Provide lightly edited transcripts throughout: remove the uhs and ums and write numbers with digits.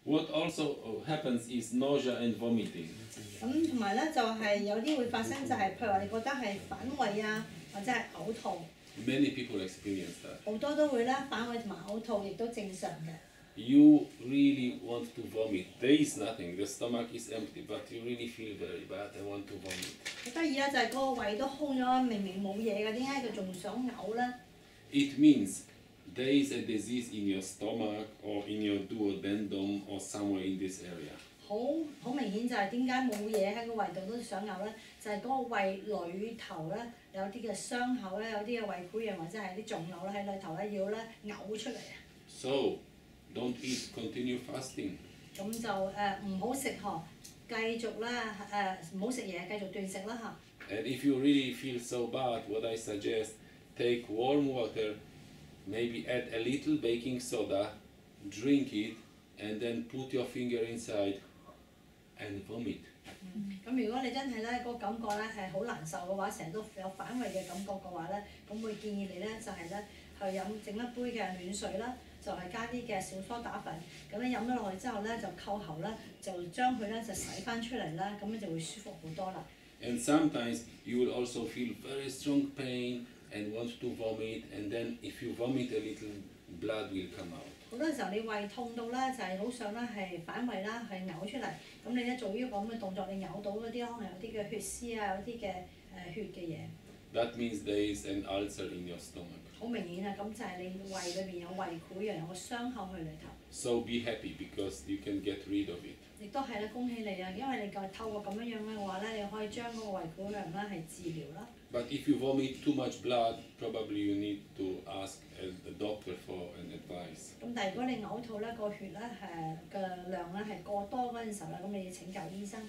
What also happens is nausea and vomiting. 咁同埋咧就係有啲會發生就係譬如話你覺得係反胃啊，或者係嘔吐， Many people experience that. 好多都會啦，反胃同埋嘔吐亦都正常嘅。 You really want to vomit. There is nothing. The stomach is empty, but you really feel very bad and want to vomit. 好得意啦，就係嗰個胃都空咗，明明冇嘢嘅，點解佢仲想嘔咧？ It means there is a disease in your stomach or in your duodenum or somewhere in this area. 好明顯就係點解冇嘢喺個胃度都想嘔咧？就係、嗰個胃裏頭咧有啲嘅傷口咧，有啲嘅胃潰瘍或者係啲腫瘤咧喺裏頭咧要咧嘔出嚟啊！ So, don't eat. Continue fasting. 咁就唔好食呵，繼續啦唔好食嘢，繼續斷食啦嚇。 And if you really feel so bad, what I suggest, take warm water, maybe add a little baking soda, drink it, and then put your finger inside and vomit. 咁如果你真係咧個感覺咧係好難受嘅話，成日都有反胃嘅感覺嘅話咧，咁會建議你咧就係咧去整一杯嘅暖水啦，就係加啲嘅小梳打粉，咁你飲咗落去之後咧就扣喉啦，就將佢咧就洗翻出嚟啦，咁樣就會舒服好多啦。 And sometimes you will also feel very strong pain and want to vomit, and then if you vomit a little, blood will come out. 好多時候你胃痛到咧就係好想咧係反胃啦，係嘔出嚟，咁你咧做呢個咁嘅動作，你嘔到嗰啲可能有啲嘅血絲啊，有啲嘅血嘅嘢。 That means there is an ulcer in your stomach. 好明顯啊，咁就係你胃裏邊有胃潰瘍，有個傷口去裏頭。 So be happy because you can get rid of it. 亦都係咧，恭喜你啊！因為你透過咁樣嘅話咧，你可以將嗰個胃潰瘍咧係治療啦。 But if you vomit too much blood, probably you need to ask the doctor for an advice. 咁但係如果你嘔吐咧個血咧嘅量咧係過多嗰陣時候咧，咁你要請教醫生。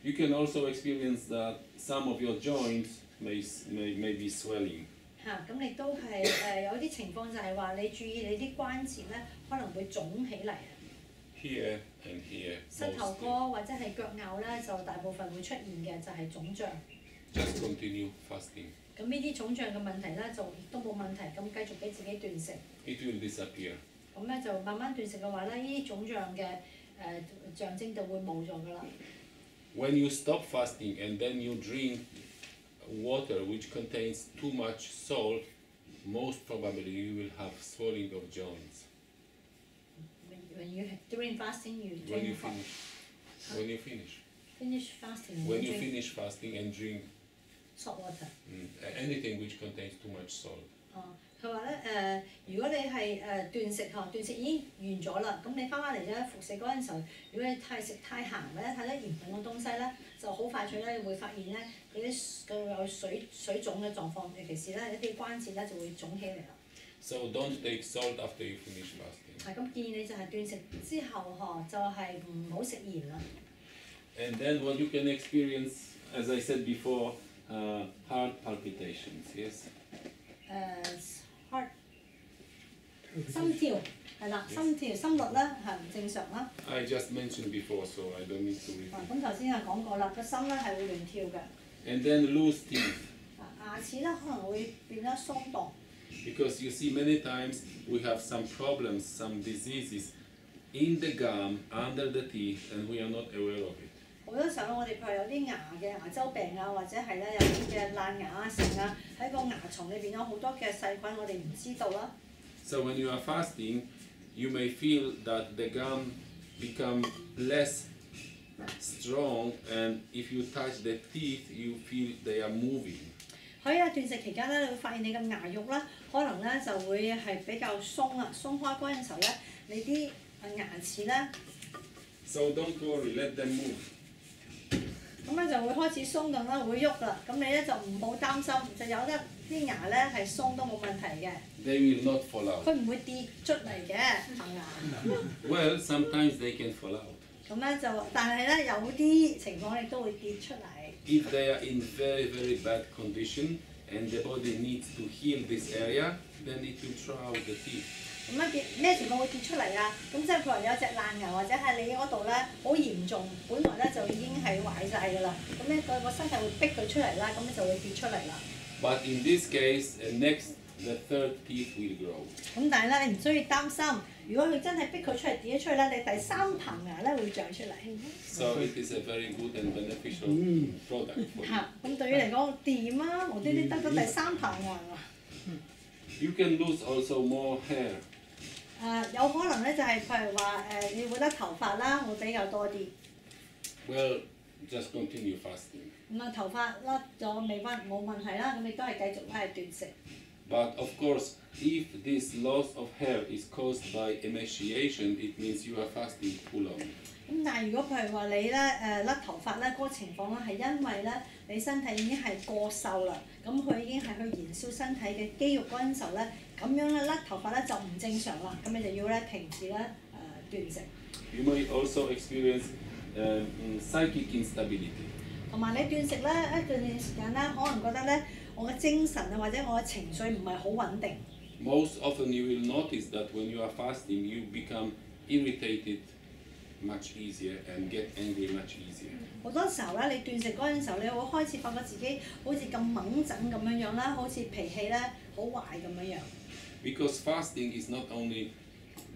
You can also experience that some of your joints may be swelling. 嚇，咁亦都係有啲情況就係話你注意你啲關節咧可能會腫起嚟啊。 Here and here. 膝頭 Mostly. 哥或者係腳拗咧，就大部分會出現嘅就係腫脹。 Just continue fasting. 咁呢啲腫脹嘅問題咧就都冇問題，咁繼續俾自己斷食。 It will disappear. 咁咧就慢慢斷食嘅話咧，呢啲腫脹嘅象徵就會冇咗㗎啦。 When you stop fasting and then you drink water which contains too much salt, most probably you will have swelling of joints. When you during fasting you When you drink finish. When you finish. finish fasting When you drink finish fasting and drink salt water。 anything which contains too much salt. 哦，佢話咧如果你係斷食嗬，斷食已經完咗啦，咁你翻嚟咧服食嗰陣時候，如果你食太鹹或者太多鹽分嘅東西咧，就好快脆咧，你會發現咧嗰啲有水腫嘅狀況，尤其是咧一啲關節咧就會腫起嚟啦。 So don't take salt after you finish fasting. 係咁建議你就係斷食之後嗬，就係唔好食鹽啦。 And then what you can experience, as I said before, heart palpitations, yes? heart 心跳係啦，心率咧係唔正常啦。 I just mentioned before, so I don't need to 啊 repeat. 咁頭先係講過啦，個心咧係會亂跳嘅。 And then loose teeth. 牙齒咧可能會變得鬆動。 Because you see, many times we have some problems, some diseases in the gum, under the teeth, and we are not aware of it. 好多時候我哋譬如有啲牙嘅牙周病啊，或者係咧有啲嘅爛牙啊、成啊，喺個牙床裏邊有好多嘅細菌，我哋唔知道啦。 So when you are fasting, you may feel that the gum become less strong, and if you touch the teeth, you feel they are moving. 喺啊斷食期間咧，你會發現你嘅牙肉咧，可能咧就會係比較鬆啊，鬆開嗰陣時候咧，你啲牙齒咧， So don't worry, let them move. 咁咧就會開始鬆動啦，會喐啦。咁你咧就唔好擔心，就有得啲牙咧係鬆都冇問題嘅。 They will not fall out. 佢唔會跌出嚟嘅棚牙。Well, sometimes they can fall out. 咁咧就，但係咧有啲情況亦都會跌出嚟。 If they are in very, very bad condition and the body needs to heal this area, then it will throw out the teeth. 咁咧咩情況會跌出嚟啊？咁即係譬如有隻爛牙或者係你嗰度咧好嚴重，本來咧就已經係壞晒㗎啦。咁咧個身體會逼佢出嚟啦，咁就會跌出嚟啦。 But in this case, next the third teeth will grow. 咁但係咧，你唔需要擔心。如果佢真係逼佢出嚟跌咗出去咧，你第三棚牙咧會長出嚟。So it is a very good and beneficial product for you. 嚇，咁對於嚟講掂啊，無端端得咗第三棚牙喎。You can lose also more hair. 有可能咧就係譬如話你會甩頭髮啦，會比較多啲。Well, just continue fasting. 咁啊，頭髮甩咗未關冇問題啦，咁你都係繼續係斷食。But of course, if this loss of hair is caused by emaciation, it means you are fasting too long. 咁但係如果譬如話你咧甩頭髮咧嗰個情況咧係因為咧你身體已經係過瘦啦，咁佢已經係去燃燒身體嘅肌肉嗰陣時候咧，咁樣咧甩頭髮咧就唔正常啦，咁你就要咧停止咧斷食。You may also experience psychic instability. 同埋你斷食咧一段時間咧，可能覺得咧我嘅精神啊或者我嘅情緒唔係好穩定。Most often you will notice that when you are fasting, you become irritated much easier and get angry much easier. 好多時候咧，你斷食嗰陣時候，你會開始發覺自己好似咁猛整咁樣樣啦，好似脾氣咧好壞咁樣樣。Because fasting is not only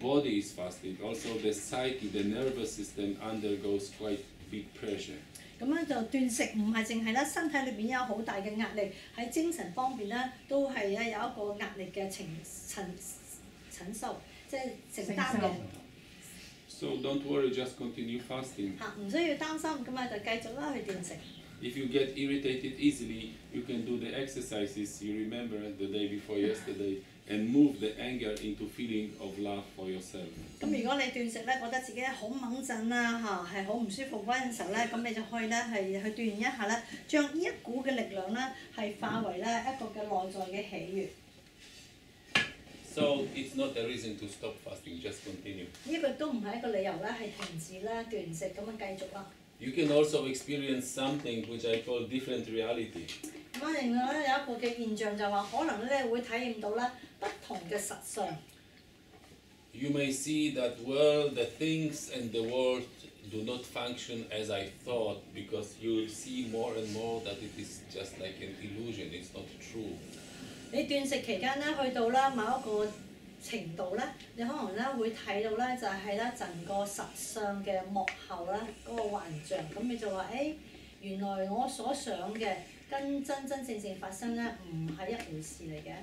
body is fasting, also the psyche, the nervous system undergoes quite big pressure. 咁樣就斷食唔係淨係咧身體裏邊有好大嘅壓力，喺精神方面咧都係咧有一個壓力嘅承受，即係承擔嘅。So don't worry, just continue fasting. 嚇，唔需要擔心，咁啊就繼續啦去斷食。If you get irritated easily, you can do the exercises you remember the day before yesterday and move the anger into feeling of love for yourself. 咁如果你斷食咧，覺得自己好猛震啊嚇，係好唔舒服嗰陣時候咧，咁你就可以咧係去鍛鍊一下咧，將呢一股嘅力量咧係化為咧一個嘅內在嘅喜悅。So it's not a reason to stop fasting, just continue. 呢個都唔係一個理由咧，係停止咧斷食咁樣繼續啦。You can also experience something which I call different reality. 咁啊，另外咧有一個嘅現象就話，可能咧會體驗到咧不同嘅實相。You may see that the things and the world do not function as I thought because you see more and more that it is just like an illusion, it's not true. 你斷食期間咧，去到咧某一個程度咧，你可能咧會睇到咧就係咧整個實相嘅幕後咧嗰個幻象，咁你就話原來我所想嘅跟真正發生咧唔係一回事嚟嘅。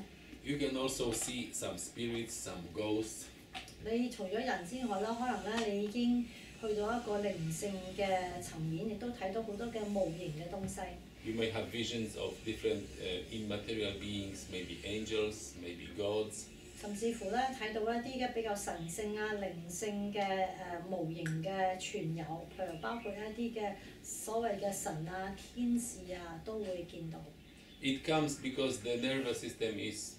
You can also see some spirits, some ghosts. 你除咗人之外啦，可能咧你已經去到一個靈性嘅層面，亦都睇到好多嘅無形嘅東西。You may have visions of different immaterial beings, maybe angels, maybe gods. 甚至乎咧睇到一啲嘅比較神聖啊、靈性嘅無形嘅存有，譬如包括一啲嘅所謂嘅神啊、天使啊，都會見到。It comes because the nervous system is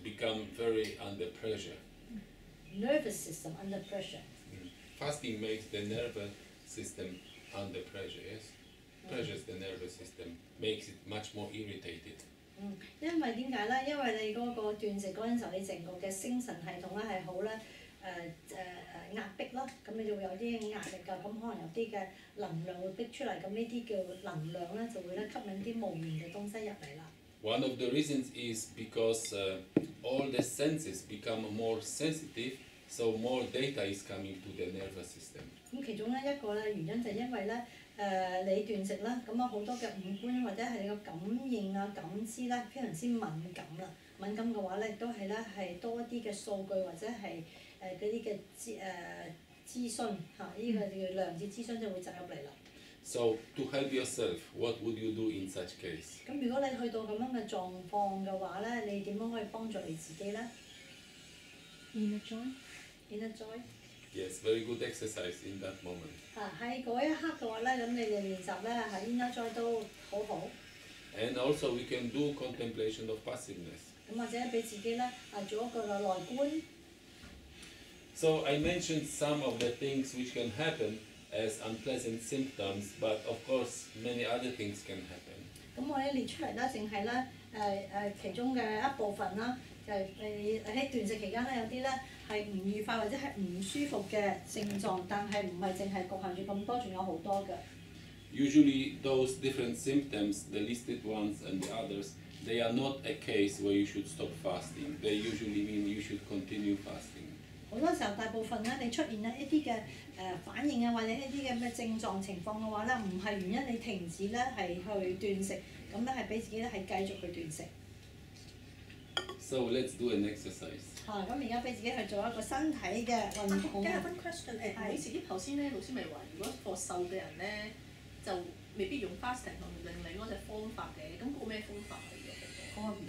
become very under pressure. Nervous system under pressure. Fasting makes the nervous system under pressure, yes? Pressures the nervous system, makes it much more irritated. 因為點解咧？因為你嗰個斷食嗰陣時候，你整個嘅精神系統咧係好咧壓迫咯，咁你就會有啲壓力㗎，咁可能有啲嘅能量會逼出嚟，咁呢啲叫能量咧就會咧吸引啲無形嘅東西入嚟啦。One of the reasons is because all the senses become more sensitive, so more data is coming to the nervous system. 咁其中咧一個咧原因就係因為咧你斷食啦，咁啊好多嘅五官或者係你個感應啊、感知咧非常之敏感啦。敏感嘅話咧，亦都係咧係多一啲嘅數據或者係嗰啲嘅諮詢嚇，呢個叫量子諮詢就會走入嚟啦。So to help yourself, what would you do in such case? 咁如果你去到咁樣嘅狀況嘅話咧，你點樣可以幫助你自己咧 ？Inner joy. Inner joy. Yes, very good exercise in that moment. 喺嗰一刻嘅話咧，咁你哋練習咧喺 inner joy 都好好。And also we can do contemplation of passiveness. 咁或者俾自己咧做一個內觀。So I mentioned some of the things which can happen as unpleasant symptoms, but of course many other things can happen. 咁我咧列出嚟咧，淨係咧其中嘅一部分啦，就係喺斷食期間咧，有啲咧係唔愉快或者係唔舒服嘅症狀，但係唔係淨係局限住咁多，仲有好多嘅。Usually those different symptoms, the listed ones and the others, they are not a case where you should stop fasting. They usually mean you should continue fasting. 好多時候，大部分咧，你出現咧一啲嘅反應啊，或者一啲嘅咩症狀情況嘅話咧，唔係原因你停止咧係去斷食，咁咧係俾自己咧係繼續去斷食。So let's do an exercise. 咁而家俾自己去做一個身體嘅運動。今日分 question 唔好意思，頭先咧老師咪話，如果個瘦嘅人咧就未必用 fasting 同另嗰隻方法嘅，咁嗰個咩方法嚟嘅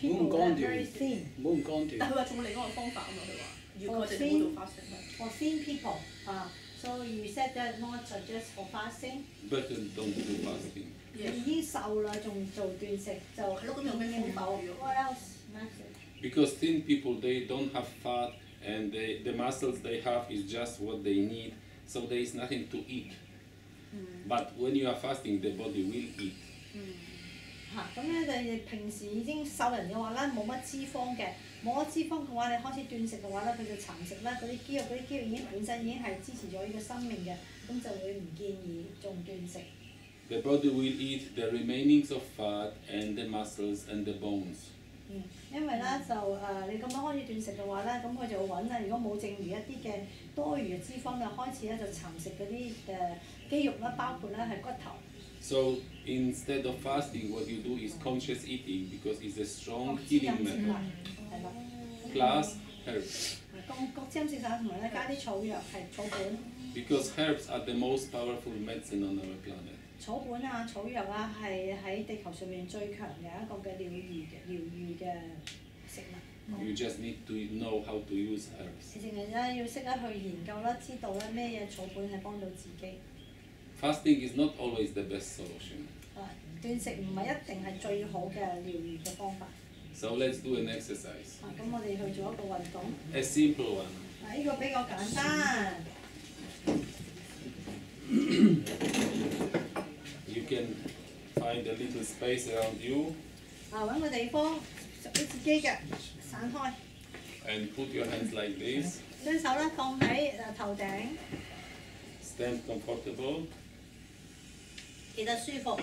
？people that are very thin。唔好咁乾斷。但佢話仲有另外一個方法啊嘛，佢話要佢哋冇做 fasting。For thin people，so you said that not just for fasting。But don't do fasting. 已經瘦啦，仲做斷食就係咯，咁有咩方法？What else method？ Because thin people, they don't have fat, and the muscles they have is just what they need, so there is nothing to eat. But when you are fasting, the body will eat. 咁咧，你平時已經瘦人嘅話咧，冇乜脂肪嘅，冇乜脂肪嘅話，你開始斷食嘅話咧，佢就蠶食啦，嗰啲肌肉已經本身已經係支持咗呢個生命嘅，咁就會唔建議仲斷食。The body will eat the remainings of fat and the muscles and the bones. 因為咧就你咁樣開始斷食嘅話咧，咁佢就會揾啦。如果冇剩餘一啲嘅多餘嘅脂肪咧，開始咧就蠶食嗰啲肌肉啦，包括咧係骨頭。So instead of fasting, what you do is conscious eating because it's a strong healing method. 係啦。Plus herbs. 各沾食晒，同埋咧加啲草藥係草本。Because herbs are the most powerful medicine on our planet. 草本啊、草藥啊，係喺地球上面最強嘅一個嘅療愈嘅食物。You just need to know how to use herbs. 你淨係咧要識得去研究啦，知道咧咩嘢草本係幫到自己。Fasting is not always the best solution. 斷食唔係一定係最好嘅療愈嘅方法。So let's do an exercise. 咁我哋去做一個運動。A simple one. 呢個比較簡單。You can find a little space around you. 揾個地方屬於自己嘅，散開。And put your hands like this. 雙手咧放喺頭頂。Stand comfortable. 記得舒服。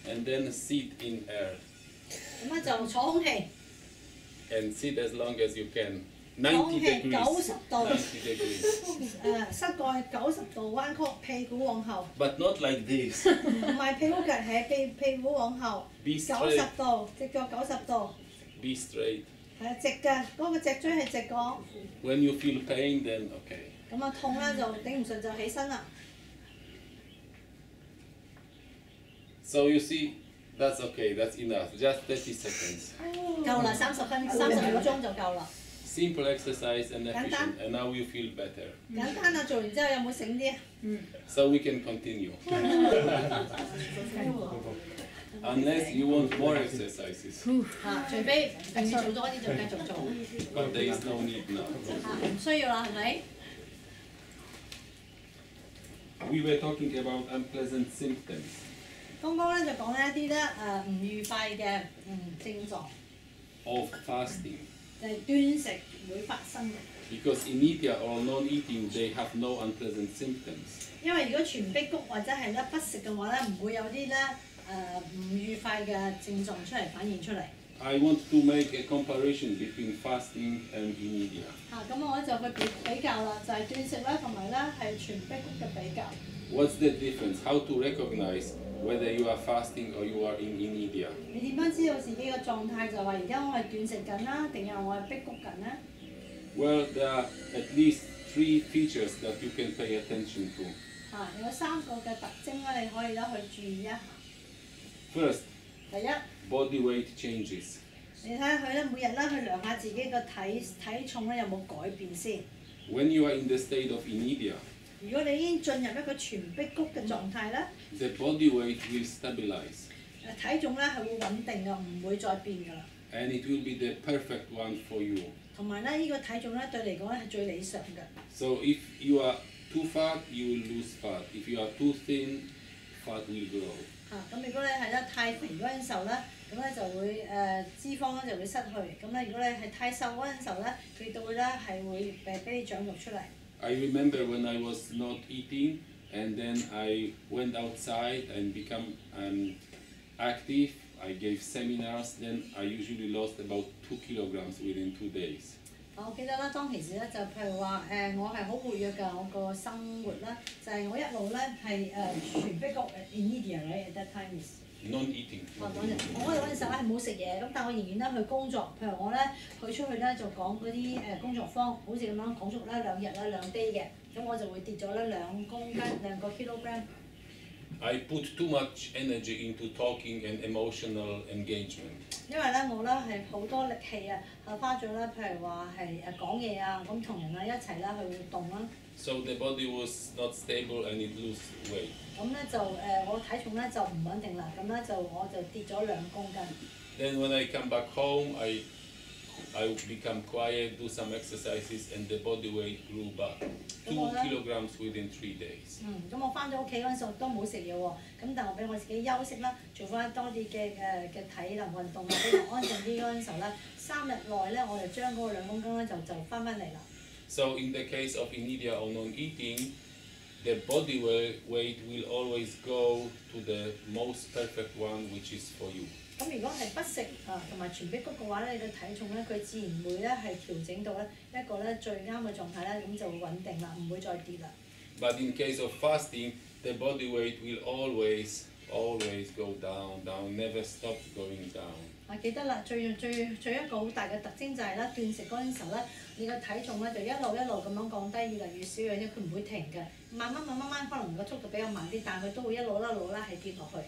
And then sit in air. 咁咧就坐空氣。And sit as long as you can. 空 90 氣 degrees. 90度。90 degrees. 膝蓋90度彎曲，屁股往後。But not like this. 唔係屁股趌起，屁股往後。Be 90 straight. 度，隻腳90度。Be straight. 係直嘅，嗰個脊椎係直嘅。When you feel pain, then okay. 咁啊痛咧就頂唔順就起身啦。So you see, that's okay, that's enough. Just 30 seconds. 夠啦，30秒鐘就夠啦。Simple exercise and efficient, and now you feel better. 簡單啊！做完之後有冇醒啲？ So we can continue. Unless you want more exercises. 除非平時做多啲就繼續做。But there is no need now. 唔需要啦，係咪？ We were talking about unpleasant symptoms. 剛剛咧就講咧一啲咧唔愉快嘅症狀。 Of fasting. 就係斷食會發生嘅。 Because inertia or non-eating, they have no unpleasant symptoms. 因為如果全辟谷或者係咧不食嘅話咧，唔會有啲咧唔愉快嘅症狀出嚟反映出嚟。 I want to make a comparison between fasting and inertia. 咁我就去比較啦，就係斷食啦，同埋咧係全辟谷嘅比較。 What's the difference? How to recognize whether you are fasting or you are in inertia? 你點樣知道自己嘅狀態？就話而家我係斷食緊啦，定係我係辟谷緊咧？ Well, there are at least 3 features that you can pay attention to. 有3個嘅特徵咧，你可以咧去注意一下。 First, 第一， body weight changes. 你睇下佢咧，每日咧去量下自己嘅體重咧有冇改變先。 When you are in the state of inertia, 如果你已經進入一個全辟谷嘅狀態咧， the body weight will stabilize. 體重咧係會穩定嘅，唔會再變㗎啦。 And it will be the perfect one for you. 同埋咧，呢個體重咧對你嚟講咧係最理想嘅。 So if you are too fat, you will lose fat. If you are too thin, fat will grow. 咁如果你係咧太肥嗰陣時候咧，咁咧就會脂肪咧就會失去。咁咧如果你係太瘦嗰陣時候咧，佢就會咧係會俾你長肉出嚟。 I remember when I was not eating, and then I went outside and become active I gave seminars, then I usually lost about 2 kilograms within 2 days. 我記得啦，當其時咧就譬如話我係好活躍㗎，我個生活咧就係、我一路咧係全逼谷 in India right at that time is。Non-eating. 我嗰陣時候咧係冇食嘢，咁但我仍然咧去工作。譬如我咧去出去咧就講嗰啲工作坊，好似咁樣講足咧2日啦2 day 嘅，咁我就會跌咗咧2公斤2個 kilogram。I put too much energy into talking and emotional engagement. 因為咧我咧係好多力氣啊，花咗咧譬如話係講嘢啊，咁同人啊一齊啦去活動啦。So the body was not stable and it lost weight. 咁咧就我體重咧就唔穩定啦，咁咧我就跌咗2公斤。Then when I come back home, I become quiet, do some exercises, and the body weight grew back 2 kilograms within 3 days. 咁我翻咗屋企嗰陣時候都冇食嘢喎，咁但係我俾我自己休息啦，做翻多啲嘅體能運動啊，比較安靜啲嗰陣時候咧，3日內咧我就將嗰個2公斤咧就翻嚟啦。So in the case of inertia or non-eating, the body weight will always go to the most perfect one, which is for you. 咁如果係不食同埋全逼谷嘅話咧，你嘅體重咧佢自然會咧係調整到咧一個咧最啱嘅狀態咧，咁就會穩定啦，唔會再跌啦。But in case of fasting, the body weight will always go down, never stop going down. 記得啦，最一個好大嘅特徵就係咧，斷食嗰陣時候咧，你個體重咧就一路咁樣降低，越嚟越少嘅啫，佢唔會停嘅，慢慢可能個速度比較慢啲，但係佢都會一路咧係跌落去。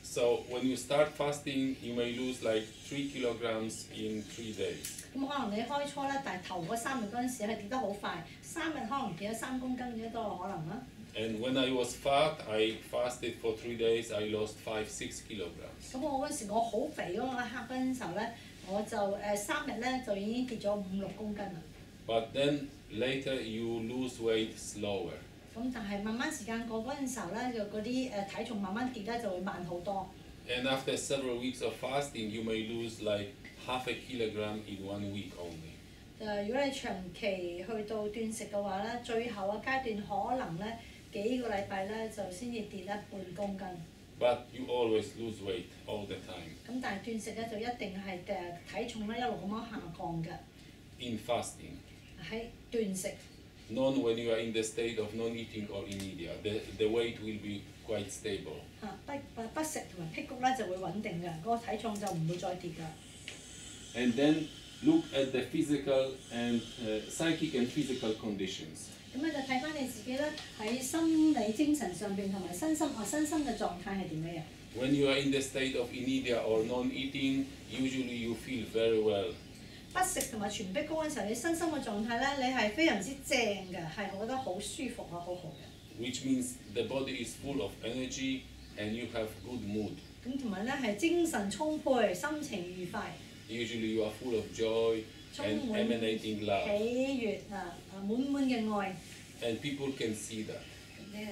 So when you start fasting, you may lose like 3 kilograms in 3 days. 咁可能你開初咧，但係頭嗰3日嗰陣時係跌得好快，3日可能跌咗3公斤嘅都有可能啦。And when I was fat, I fasted for 3 days. I lost 5-6 kilograms. 咁我嗰時我好肥嗰刻嗰陣時候咧，我就3日咧就已經跌咗5-6公斤啦。But then later you lose weight slower. 咁但係慢慢時間過嗰陣時候咧，就嗰啲體重慢慢跌咧就會慢好多。And after several weeks of fasting, you may lose like half a kilogram in 1 week only. 如果你長期去到斷食嘅話咧，最後嘅階段可能咧幾個禮拜咧就先至跌咧半公斤。But you always lose weight all the time. 咁但係斷食咧就一定係體重咧一路咁樣下降嘅。In fasting. 喺斷食。None when you are in the state of non-eating or inertia. The weight will be quite stable. 不食同埋辟谷咧就會穩定嘅，嗰個體重就唔會再跌㗎。And then look at the physical and psychic and physical conditions. 咁咧就睇翻你自己咧喺心理、精神上邊同埋身心嘅狀態係點樣樣。When you are in the state of inertia or non-eating, usually you feel very well. 不食同埋全逼谷嗰陣時候，你身心嘅狀態咧，你係非常之正嘅，係覺得好舒服啊，好好嘅。Which means the body is full of energy and you have good mood. 咁同埋咧係精神充沛，心情愉快。Usually you are full of joy and emanating love. 喜悅滿嘅愛。And people can see that.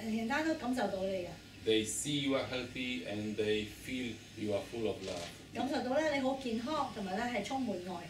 人家都感受到你嘅。They see you are healthy and they feel you are full of love. 感受到咧你好健康，同埋咧係充滿愛。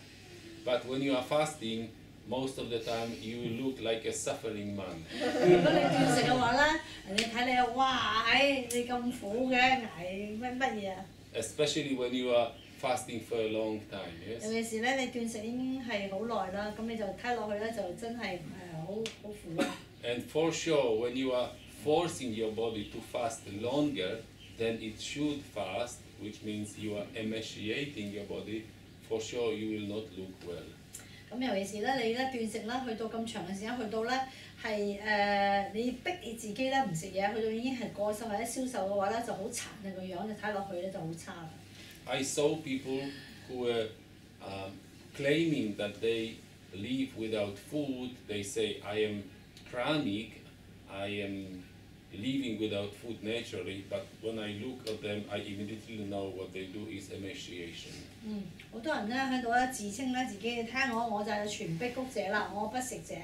But when you are fasting, most of the time you look like a suffering man. 如果你斷食嘅話咧，人哋睇你哇，你咁苦嘅，捱乜嘢啊 ？Especially when you are fasting for a long time, yes. 尤其是咧，你斷食已經係好耐啦，咁你就睇落去咧就真係好苦啦。And for sure, when you are forcing your body to fast longer than it should fast, which means you are emaciating your body. For sure, you will not look well. 咁尤其是咧，你咧斷食啦，去到咁長嘅時間，去到咧係你逼你自己咧唔食嘢，去到已經係過瘦或者消瘦嘅話咧，就好殘嘅個樣，你睇落去咧就好差啦。I saw people who were claiming that they live without food. They say, I am pranic, I am living without food naturally, but when I look at them, I immediately know what they do is emaciation. 好多人咧喺度咧自稱咧自己，睇下我就係全逼谷者啦，我不食者。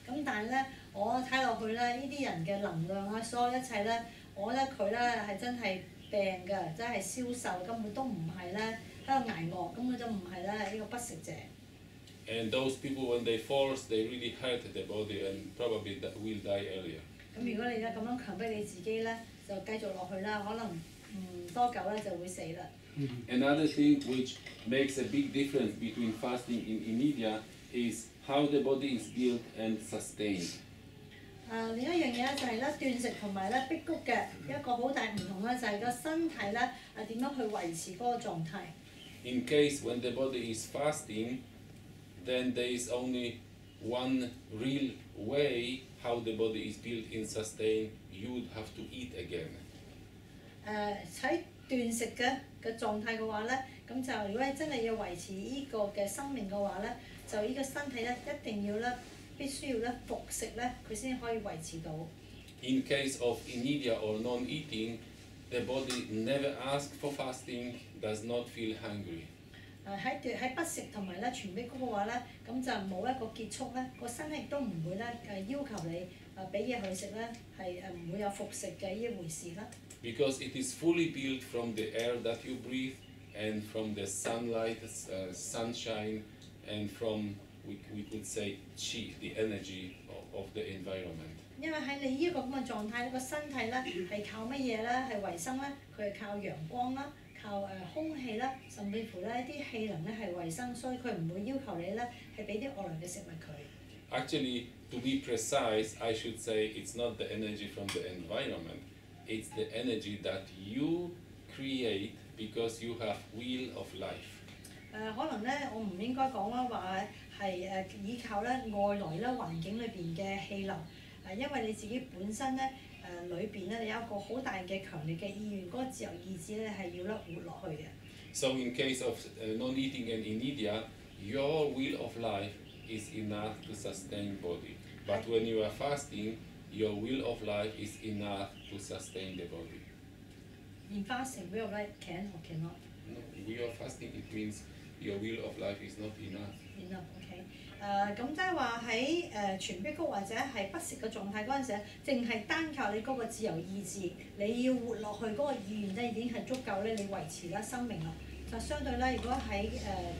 咁但係咧，我睇落去咧，呢啲人嘅能量啊，所有一切咧，我覺得佢咧係真係病㗎，真係消瘦，根本都唔係咧喺度捱餓，根本都唔係咧呢個不食者。And those people, when they force, they really hurt the body and probably will die earlier. 咁如果你而家咁樣強迫你自己咧，就繼續落去啦，可能唔多久咧就會死啦。Another thing which makes a big difference between fasting in India is how the body is built and sustained. 另一樣嘢咧就係咧斷食同埋咧辟谷嘅一個好大唔同咧，就係個身體咧點樣去維持嗰個狀態。In case when the body is fasting, then there is only one real way how the body is built and sustained. You would have to eat again. 喺斷食嘅狀態嘅話咧，咁就如果你真係要維持呢個嘅生命嘅話咧，就呢個身體咧一定要咧必須要咧服食咧，佢先可以維持到。In case of inertia or non-eating, the body never asks for fasting, does not feel hungry. 喺不食同埋咧全辟谷嘅話咧，咁就冇一個結束咧，個身體亦都唔會咧要求你俾嘢佢食咧，係唔會有服食嘅呢一回事啦。Because it is fully built from the air that you breathe and from the sunlight, sunshine, and from we could say chi, the energy of the environment. 因為喺你呢個咁嘅狀態，呢個身體咧係靠乜嘢咧？係維生咧？佢係靠陽光啦，靠空氣啦，甚至乎咧啲氣能咧係維生，所以佢唔會要求你咧係俾啲外來嘅食物佢。Actually, to be precise, I should say it's not the energy from the environment. It's the energy that you create because you have will of life. 可能咧，我唔應該講啦，話係依靠咧外來咧環境裏邊嘅氣流，因為你自己本身咧裏邊咧你有一個好大嘅強烈嘅意願，嗰個自由意志咧係要咧活落去嘅。So in case of non-eating and inertia, your will of life is enough to sustain body. But when you are fasting, your will of life is enough to sustain the body. In fasting, will of life can or cannot? No, we are fasting, it means your will of life is not enough. Enough, OK。咁即係話喺全辟谷或者係不食嘅狀態嗰陣時，淨係單靠你嗰個自由意志，你要活落去嗰個意願咧已經係足夠咧，你維持啦生命啦。就相對咧，如果喺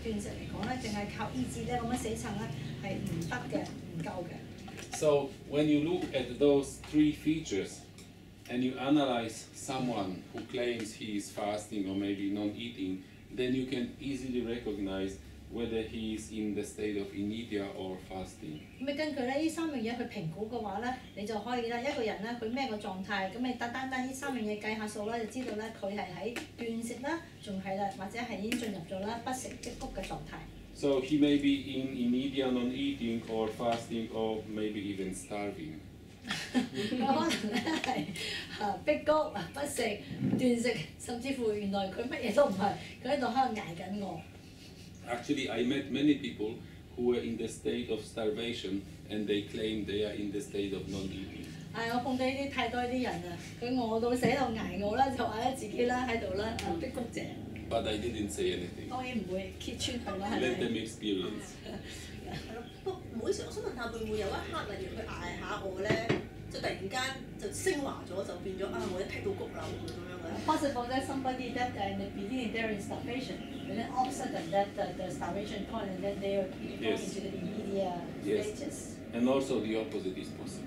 斷食嚟講咧，淨係靠意志咧咁樣死撐咧係唔得嘅，唔夠嘅。So when you look at those three features and you analyze someone who claims he is fasting or maybe non-eating, then you can easily recognize whether he is in the state of inertia or fasting. 咁你根據咧呢三樣嘢去評估嘅話咧，你就可以咧一個人咧佢咩個狀態，咁你單呢三樣嘢計下數啦，就知道咧佢係喺斷食啦，仲係啦，或者係已經進入咗啦不食辟谷嘅狀態。So he may be in inertia, non-eating, or fasting, or maybe even starving. 佢可能咧係辟谷、不食、斷食，甚至乎原來佢乜嘢都唔係，佢喺度捱緊餓。Actually, I met many people who were in the state of starvation and they claim they are in the state of non-eating. 我碰到呢啲太多啲人啊，佢餓到死喺度捱餓啦，就話咧自己啦喺度啦辟谷者。But I didn't say anything. 當然唔會揭穿佢啦，係咪 Let them experience. 係咯，不過唔好意思，我想問下會唔會有一刻，例如佢捱下我咧，就突然間就升華咗，就變咗我一劈到谷啦，會唔會咁樣嘅 Possible that somebody that in the beginning they're in starvation, and then all of a sudden that the starvation point, and then they go into the immediate stages. And also the opposite is possible.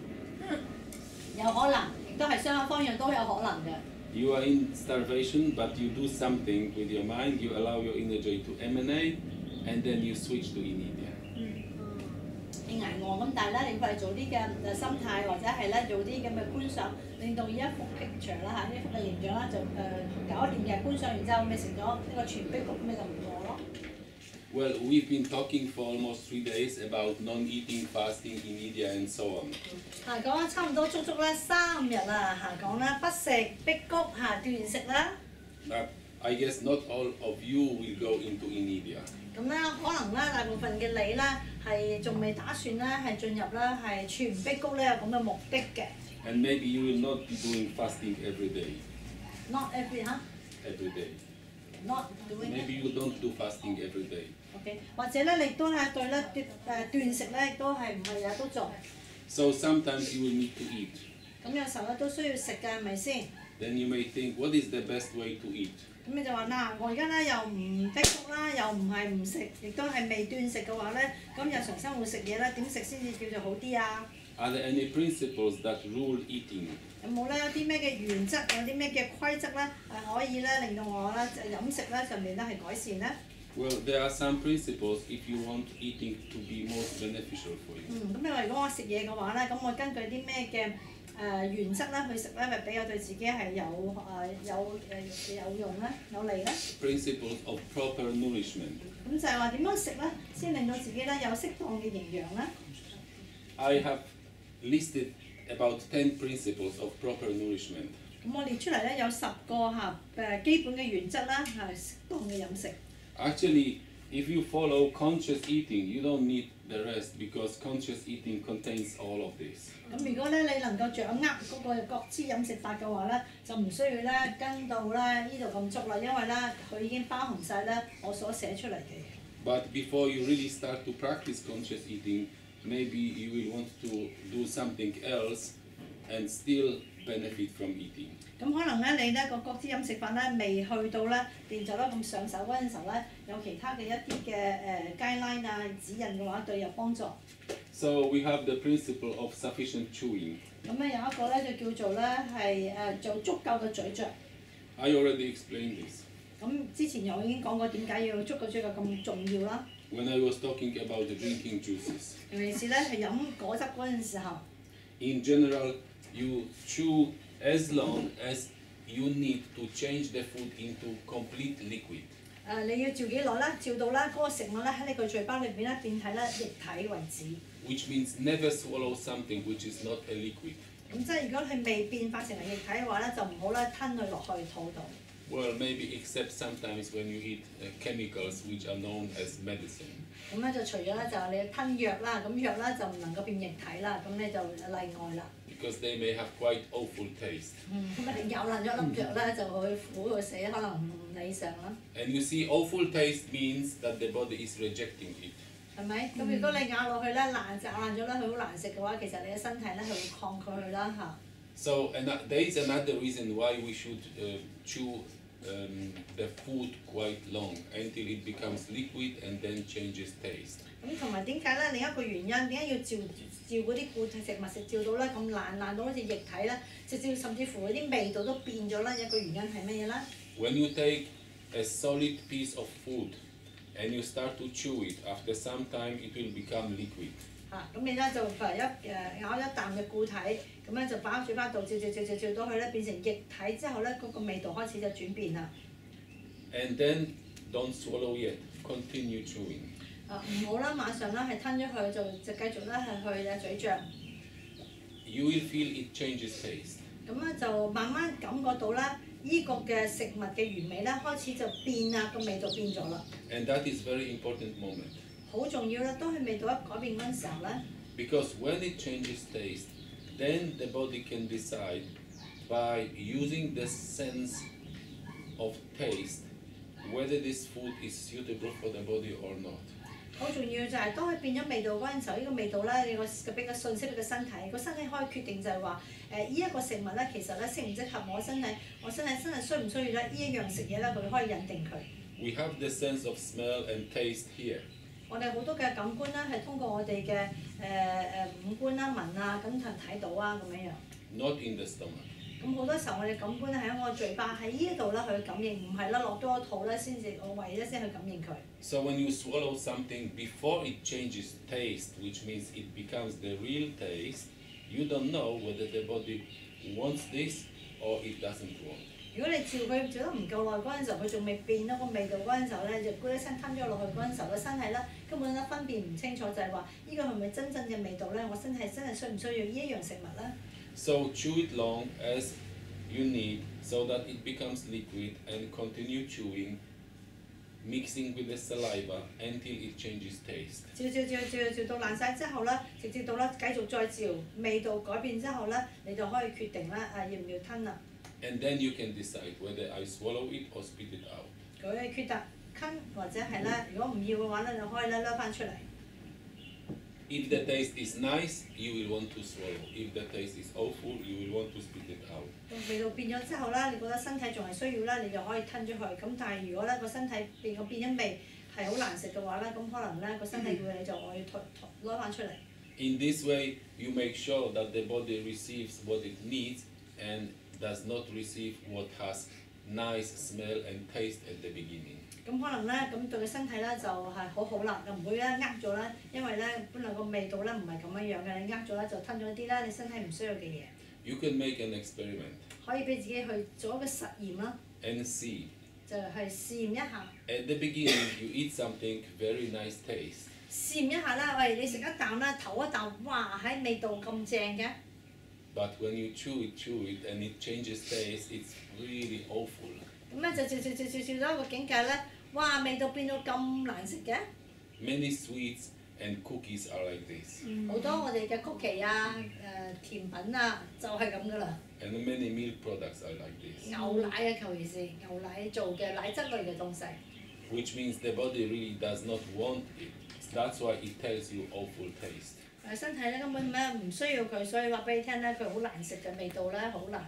有可能，亦都係雙方樣都有可能嘅。You are in starvation, but you do something with your mind, you allow your energy to emanate, and then you switch to inertia. 你捱餓咁，但係咧，你為做啲嘅心態或者係咧做啲咁嘅觀想，令到呢一幅 picture 啦呢幅嘅形象啦，就搞掂嘅觀想完之後，咪成咗呢個全辟谷，咪就唔餓咯。Well, we've been talking for almost 3 days about non-eating, fasting, inertia, and so on. 講咗差唔多足足咧3日啦，講啦不食、辟谷斷食啦。But I guess not all of you will go into inertia. 咁咧，可能咧大部分嘅你咧係仲未打算咧係進入咧係全辟谷咧有咁嘅目的嘅。And maybe you will not be doing fasting every day. Not every Every day. Not doing. Maybe you don't do fasting every day. OK， 或者咧你都係對咧斷食咧都係唔係日日都做。So sometimes you will need to eat. 咁有時候咧都需要食㗎，係咪先？ Then you may think, what is the best way to eat? 咁你就話嗱，我而家咧又唔辟谷啦，又唔係唔食，亦都係未斷食嘅話咧，咁日常生活食嘢咧點食先至叫做好啲啊 Are there any principles that rule eating? 有冇咧有啲咩嘅原則，有啲咩嘅規則咧係可以咧令到我咧飲食咧上面咧係改善咧？ Well, there are some principles if you want eating to be most beneficial for you. 咁你話如果我食嘢嘅話咧，咁我根據啲咩嘅原則咧去食咧，咪比較對自己係有用咧，有利咧？ Principles of proper nourishment. 咁就係話點樣食咧，先令到自己咧有適當嘅營養咧？ I have listed about 10 principles of proper nourishment. 咁我列出嚟咧有10個基本嘅原則啦，係適當嘅飲食。 Actually, if you follow conscious eating, you don't need the rest because conscious eating contains all of this. 咁如果咧你能夠掌握嗰個覺知飲食法嘅話咧，就唔需要咧跟到咧呢度咁足啦，因為咧佢已經包含晒咧我所寫出嚟嘅嘢。 But before you really start to practice conscious eating, maybe you will want to do something else and still benefit from eating. 咁可能咧你咧個覺知飲食法咧未去到咧練就得咁上手嗰陣時候咧，有其他嘅一啲嘅guideline 啊指引嘅話對有幫助。 So we have the principle of sufficient chewing. 咁咧有一個咧就叫做咧係做足夠嘅咀嚼。 I already explained this. 咁之前我已經講過點解要足夠咀嚼咁重要啦。 When I was talking about drinking juices. 尤其是咧係飲果汁嗰陣時候。 In general, you chew as long as you need to change the food into complete liquid. 你要照幾耐啦？照到啦嗰個食物咧喺你個嘴巴裏邊咧變體咧液體為止。 Which means never swallow something which is not a liquid. 咁即係如果佢未變化成為液體嘅話咧，就唔好咧吞佢落去肚度。 Well, maybe except sometimes when you eat chemicals which are known as medicine. 咁咧就除咗咧就係你吞藥啦，咁藥咧就唔能夠變液體啦，咁咧就例外啦。 Because they may have quite awful taste. 咁你咬爛咗粒藥咧，就會苦到死，可能唔理想啦。 And you see, awful taste means that the body is rejecting it. 係咪？咁如果你咬落去咧爛咗咧，佢好難食嘅話，其實你嘅身體咧係會抗拒佢啦嚇。 So there is another reason why we should chew the food quite long until it becomes liquid and then changes taste. 咁同埋點解咧？另一個原因點解要照嗰啲固體食物照到咧咁爛到好似液體咧，直至甚至乎嗰啲味道都變咗啦？一個原因係乜嘢咧？ When you take a solid piece of food and you start to chew it, after some time it will become liquid. 咁你咧就咬一啖嘅固體，咁咧就擺喺嘴巴度照到佢咧變成液體之後咧，嗰個味道開始就轉變啦。 And then don't swallow yet, continue chewing. 唔好啦，馬上啦係吞咗佢就繼續咧係去咀嚼。 You will feel it changes taste. 咁咧就慢慢感覺到咧，依個嘅食物嘅原味咧開始就變啦，個味道變咗啦。 And that is very important moment. 好重要啦，當佢味道一改變嗰陣時候咧。 Because when it changes taste, then the body can decide by using the sense of taste whether this food is suitable for the body or not. 好重要就係當佢變咗味道嗰陣時候，呢個味道咧，你個俾個信息俾個身體，個身體可以決定就係話呢一個食物咧，其實咧適唔適合我身體，我身體需唔需要咧呢一樣食嘢咧，佢可以引定佢。 We have the sense of smell and taste here. 我哋好多嘅感官啦，係通過我哋嘅五官啦、聞啊，咁就睇到啊咁樣樣。 Not in the stomach. 咁好多時候我哋感官咧係喺我嘴巴喺呢度啦去感應，唔係啦落咗個肚咧先至我胃咧先去感應佢。 So when you swallow something before it changes taste, which means it becomes the real taste, you don't know whether the body wants this or it doesn't want. 如果你照佢照得唔夠耐嗰陣時候，佢仲未變到個味道嗰陣時候咧，就咕一聲吞咗落去嗰陣時候，個身體咧根本咧分辨唔清楚，就係話呢個係咪真正嘅味道咧？我身體真係需唔需要呢一樣食物咧？ So chew it long as you need so that it becomes liquid and continue chewing, mixing with the saliva until it changes taste. 照到爛晒之後咧，直至到咧繼續再照，味道改變之後咧，你就可以決定啦要唔要吞啦。 And then you can decide whether I swallow it or spit it out. 佢決定吞或者係咧，如果唔要嘅話咧，就可以咧攞翻出嚟。 If the taste is nice, you will want to swallow. If the taste is awful, you will want to spit it out. 味道變咗之後咧，你覺得身體仲係需要咧，你就可以吞咗佢。咁但係如果咧個身體變咗味係好難食嘅話咧，咁可能咧個身體叫你就我要攞翻出嚟。In this way, you make sure that the body receives what it needs and does not receive what has nice smell and taste at the beginning. 咁可能咧，咁對個身體咧就係好好啦，就唔會咧呃咗啦，因為咧本來個味道咧唔係咁樣樣嘅，你呃咗咧就吞咗啲咧你身體唔需要嘅嘢。You can make an experiment 可以俾自己去做一個實驗啦， and see. 就係試驗一下。At the beginning, you eat something very nice taste. 試驗一下啦，喂，你食一啖啦，頭一啖，哇，喺味道咁正嘅。But when you chew it, and it changes taste, it's really awful. 咁咧就照咗一個境界咧，哇，味道變到咁難食嘅。Many sweets and cookies are like this. 好多我哋嘅曲奇啊、甜品啊，就係咁噶啦。And many milk products are like this. 牛奶啊，尤其是牛奶做嘅奶質類嘅東西。Which means the body really does not want it. That's why it tells you awful taste. 身體咧根本咩唔需要佢，所以話俾你聽咧，佢好難食嘅味道咧，好難。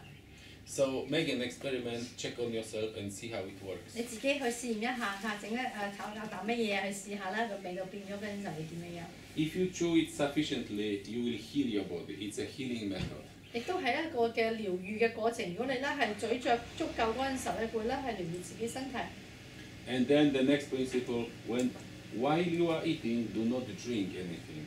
So make an experiment, check on yourself and see how it works. 你自己去試驗一下，整一炒一啖乜嘢去試下咧，個味道變咗嗰陣時會點樣樣？ If you chew it sufficiently, you will heal your body. It's a healing method. 亦都係一個嘅療愈嘅過程。如果你咧係咀嚼足夠嗰陣時候咧，會咧係療愈自己身體。And then the next principle, while you are eating, do not drink anything.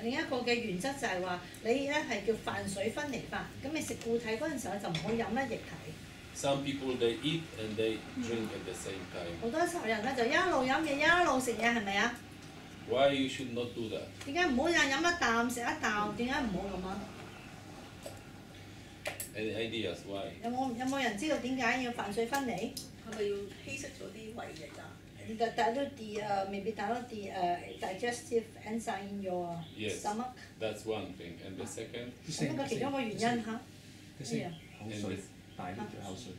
另一個嘅原則就係話，你咧係叫飯水分離法。咁你食固體嗰陣時候就唔好飲咧液體。Some people they eat and they drink at the same time. 好多時候人咧就一路飲嘢一路食嘢，係咪啊？ Why you should not do that? 點解唔好飲一啖食一啖？點解唔好咁啊？ Any ideas why? 有冇人知道點解要飯水分離？係咪要稀釋咗啲胃液啊？ dilute the maybe dilute the digestive enzyme in your Yes. stomach。 That's one thing. And the second? 咁個其中一個原因嚇，口水，大啲嘅口水。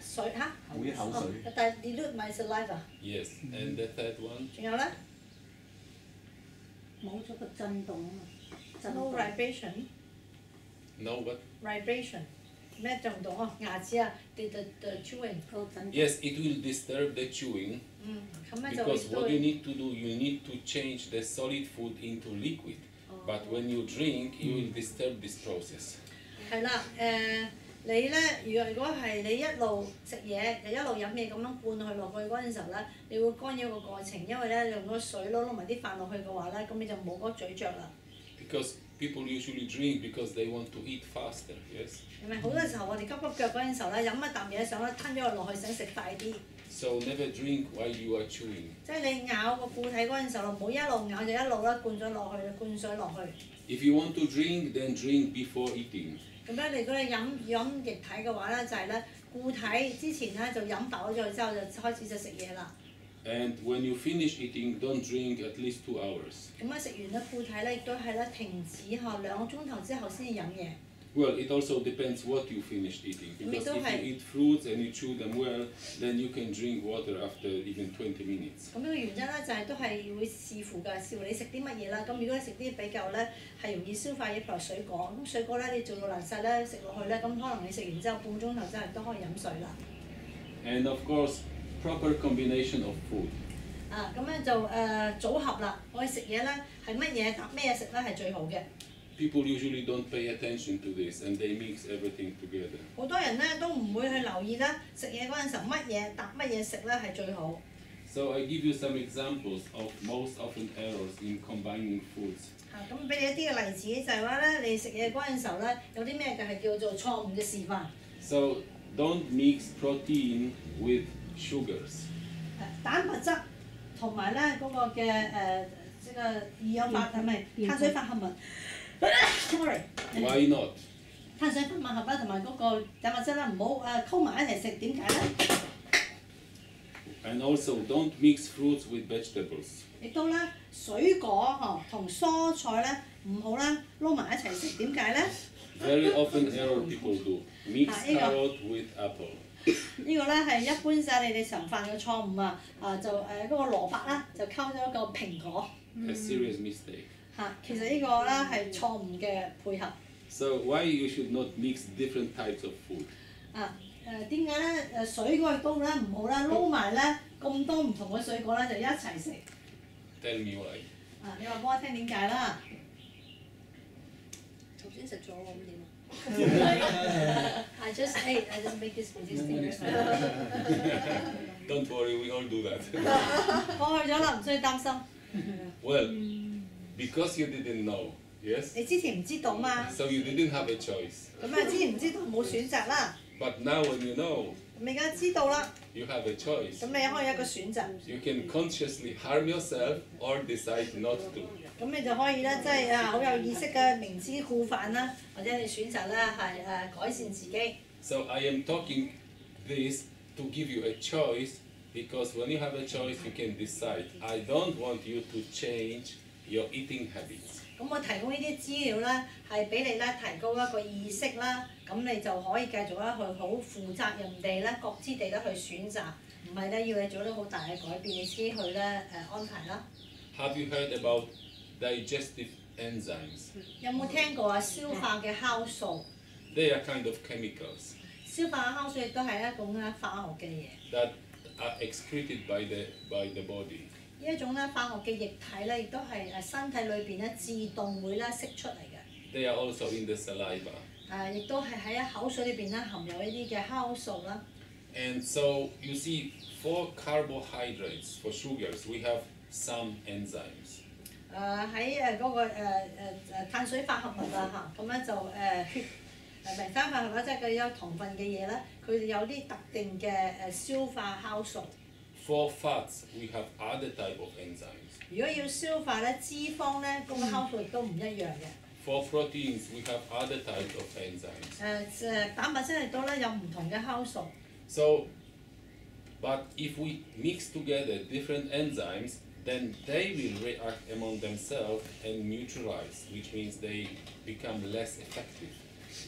水嚇。會啲口水。但係 dilute my saliva。 Yes. And the third one? 仲有咧？冇咗個震動啊嘛。 No vibration。 No what? Vibration。咩震動啊？牙齒啊，the chewing。 Yes, it will disturb the chewing. 咁咧就會 Because what you need to do, you need to change the solid food into liquid. But when you drink, you will disturb this process. 係啦，你咧，如果係你一路食嘢又一路飲嘢咁樣灌佢落去嗰陣時候咧，你會干擾個過程，因為咧你用嗰水撈埋啲飯落去嘅話咧，咁你就冇嗰咀嚼啦。Because people usually drink because they want to eat faster, yes? 係咪好多時候我哋急急腳嗰陣時候咧，飲一啖嘢想咧吞咗佢落去，想食快啲。So never drink while you are chewing. 即係你咬個固體嗰陣時候，唔好一路咬就一路啦，灌咗落去，灌水落去。 If you want to drink, then drink before eating. 咁咧，如果你飲液體嘅話咧，就係咧固體之前咧就飲飽咗之後就開始就食嘢啦。 And when you finish eating, don't drink at least 2 hours. 咁啊食完咧固體咧，亦都係咧停止嚇2個鐘頭之後先至飲嘢。 Well, it also depends what you finished eating. Because if you eat fruits and you chew them well, then you can drink water after even 20 minutes. 咁呢個原因咧就係都係會視乎㗎，視乎你食啲乜嘢啦。咁如果你食啲比較咧係容易消化嘅，譬如水果，咁水果咧你做到爛晒咧食落去咧，咁可能你食完之後半個鐘頭之後都可以飲水啦。 And of course, proper combination of food. 咁咧就組合啦。我哋食嘢咧係乜嘢搭咩嘢食咧係最好嘅。 People usually don't pay attention to this and they mix everything together. 好多人咧都唔會去留意咧食嘢嗰陣時候乜嘢搭乜嘢食咧係最好。 So I give you some examples of most often errors in combining foods. 咁俾你一啲嘅例子就係話咧，你食嘢嗰陣時候咧有啲咩嘅係叫做錯誤嘅示範。 So don't mix protein with sugars. 蛋白質同埋咧嗰個嘅即係二氧化係咪碳水化合物 ？Sorry。 Why not? 碳水化合物同埋嗰個蛋白質咧唔好溝埋一齊食，點解咧？ And also don't mix fruits with vegetables. 亦都咧水果同蔬菜咧唔好咧撈埋一齊食，點解咧？ Very often error people do. Mix carrot with apple. 呢個咧係一般晒你哋常犯嘅錯誤啊！就嗰個蘿蔔啦，就溝咗一個蘋果。 A serious mistake. 其實呢個咧係錯誤嘅配合。 So why you should not mix different types of food? 點解咧？水果亦都咧唔好啦，撈埋咧咁多唔同嘅水果咧就一齊食。 Tell me why. 你話幫我聽點解啦？先食咗喎，咁點啊？ I just ate. I just make this mistake. Don't worry, we all do that. 過去咗啦，唔需要擔心。 Well, because you didn't know, yes? 你之前唔知道嘛， So you didn't have a choice. 咁啊之前唔知道冇選擇啦， But now when you know, 咁你而家知道啦， you have a choice. 咁你可以有一個選擇， You can consciously harm yourself or decide not to. 咁你就可以咧，即係好有意識嘅明知故犯啦，或者你選擇咧係改善自己。 So I am talking this to give you a choice because when you have a choice, you can decide. I don't want you to change your eating habits. 咁我提供呢啲資料咧，係俾你咧提高一個意識啦，咁你就可以繼續咧去好負責任地咧、覺知地咧去選擇，唔係咧要你做啲好大嘅改變，你自己去咧安排啦。 Have you heard about digestive enzymes? 有冇聽過啊？消化嘅酵素， They are kind of chemicals 消化嘅酵素亦都係一種咧化學嘅嘢。 that are excreted by the body. 呢一種咧化學嘅液體咧，亦都係身體裏邊咧自動會咧釋出嚟嘅。 They are also in the saliva. 亦都係喺口水裏邊咧含有一啲嘅酵素啦。 And so you see, for carbohydrates, for sugars, we have some enzymes. 喺嗰個碳水化合物啊嚇，咁咧就血明碳化合物即係佢有糖分嘅嘢咧，佢哋有啲特定嘅消化酵素。 For fats, we have other type of enzymes. 如果要消化咧脂肪咧，嗰個酵素亦都唔一樣嘅。 For proteins, we have other type of enzymes. 蛋白質亦都咧有唔同嘅酵素。 So, but if we mix together different enzymes, then they will react among themselves and neutralize, which means they become less effective.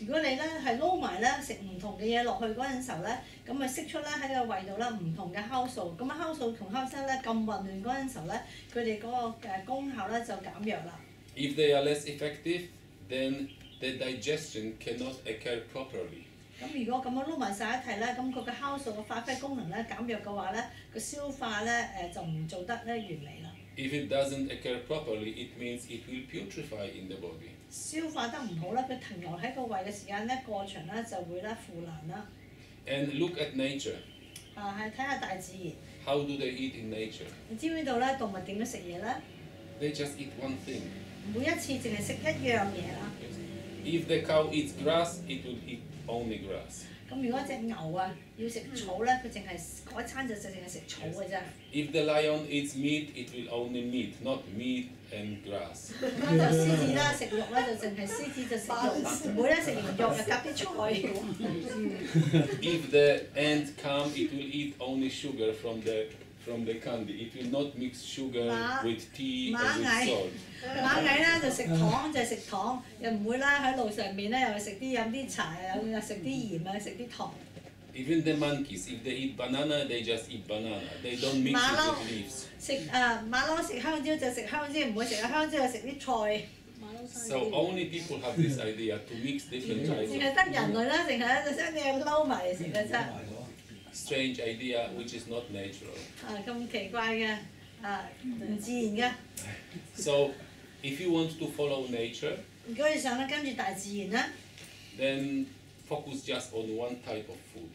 如果你咧係撈埋咧食唔同嘅嘢落去嗰陣時候咧，咁咪釋出咧喺個胃度咧唔同嘅酵素，咁酵素同酵質咧咁混亂嗰陣時候咧，佢哋嗰個功效咧就減弱啦。 If they are less effective, then the digestion cannot occur properly. 咁如果咁樣撈埋晒一齊咧，咁佢嘅酵素嘅發揮功能咧減弱嘅話咧，個消化咧就唔做得咧完美啦。 If it doesn't occur properly, it means it will putrefy in the body. 消化得唔好咧，佢停留喺個胃嘅時間咧過長咧就會咧腐爛啦。 And look at nature. 係睇下大自然。 How do they eat in nature? 你知唔知道咧動物點樣食嘢咧？ They just eat one thing. 每一次淨係食一樣嘢啦。 If the cow eats grass, it will eat only grass. 咁如果只牛啊要食草咧，佢淨係嗰一餐就淨係食草嘅啫。 If the lion eats meat, it will only meat, not meat and grass. 咁就獅子啦，食肉咧就淨係獅子就食肉，唔會咧食完肉就夾啲菜。 If the ant come, it will eat only sugar from the candy. It will not mix sugar with tea and with salt. 螞蟻咧就食糖就係食糖，又唔會啦喺路上面咧又食啲飲啲茶啊，又食啲鹽啊，食啲糖。 Even the monkeys, if they eat banana, they just eat banana. They don't mix it with leaves. 馬騮食香蕉就食香蕉，唔會食香蕉就食啲菜。 So only people have this idea to mix different 淨 types 係得人類啦，淨係就將啲嘢撈埋嚟食嘅啫。 strange idea which is not natural. 咁奇怪嘅，唔自然嘅。 So if you want to follow nature, 如果你想咧跟住大自然咧， then focus just on one type of food.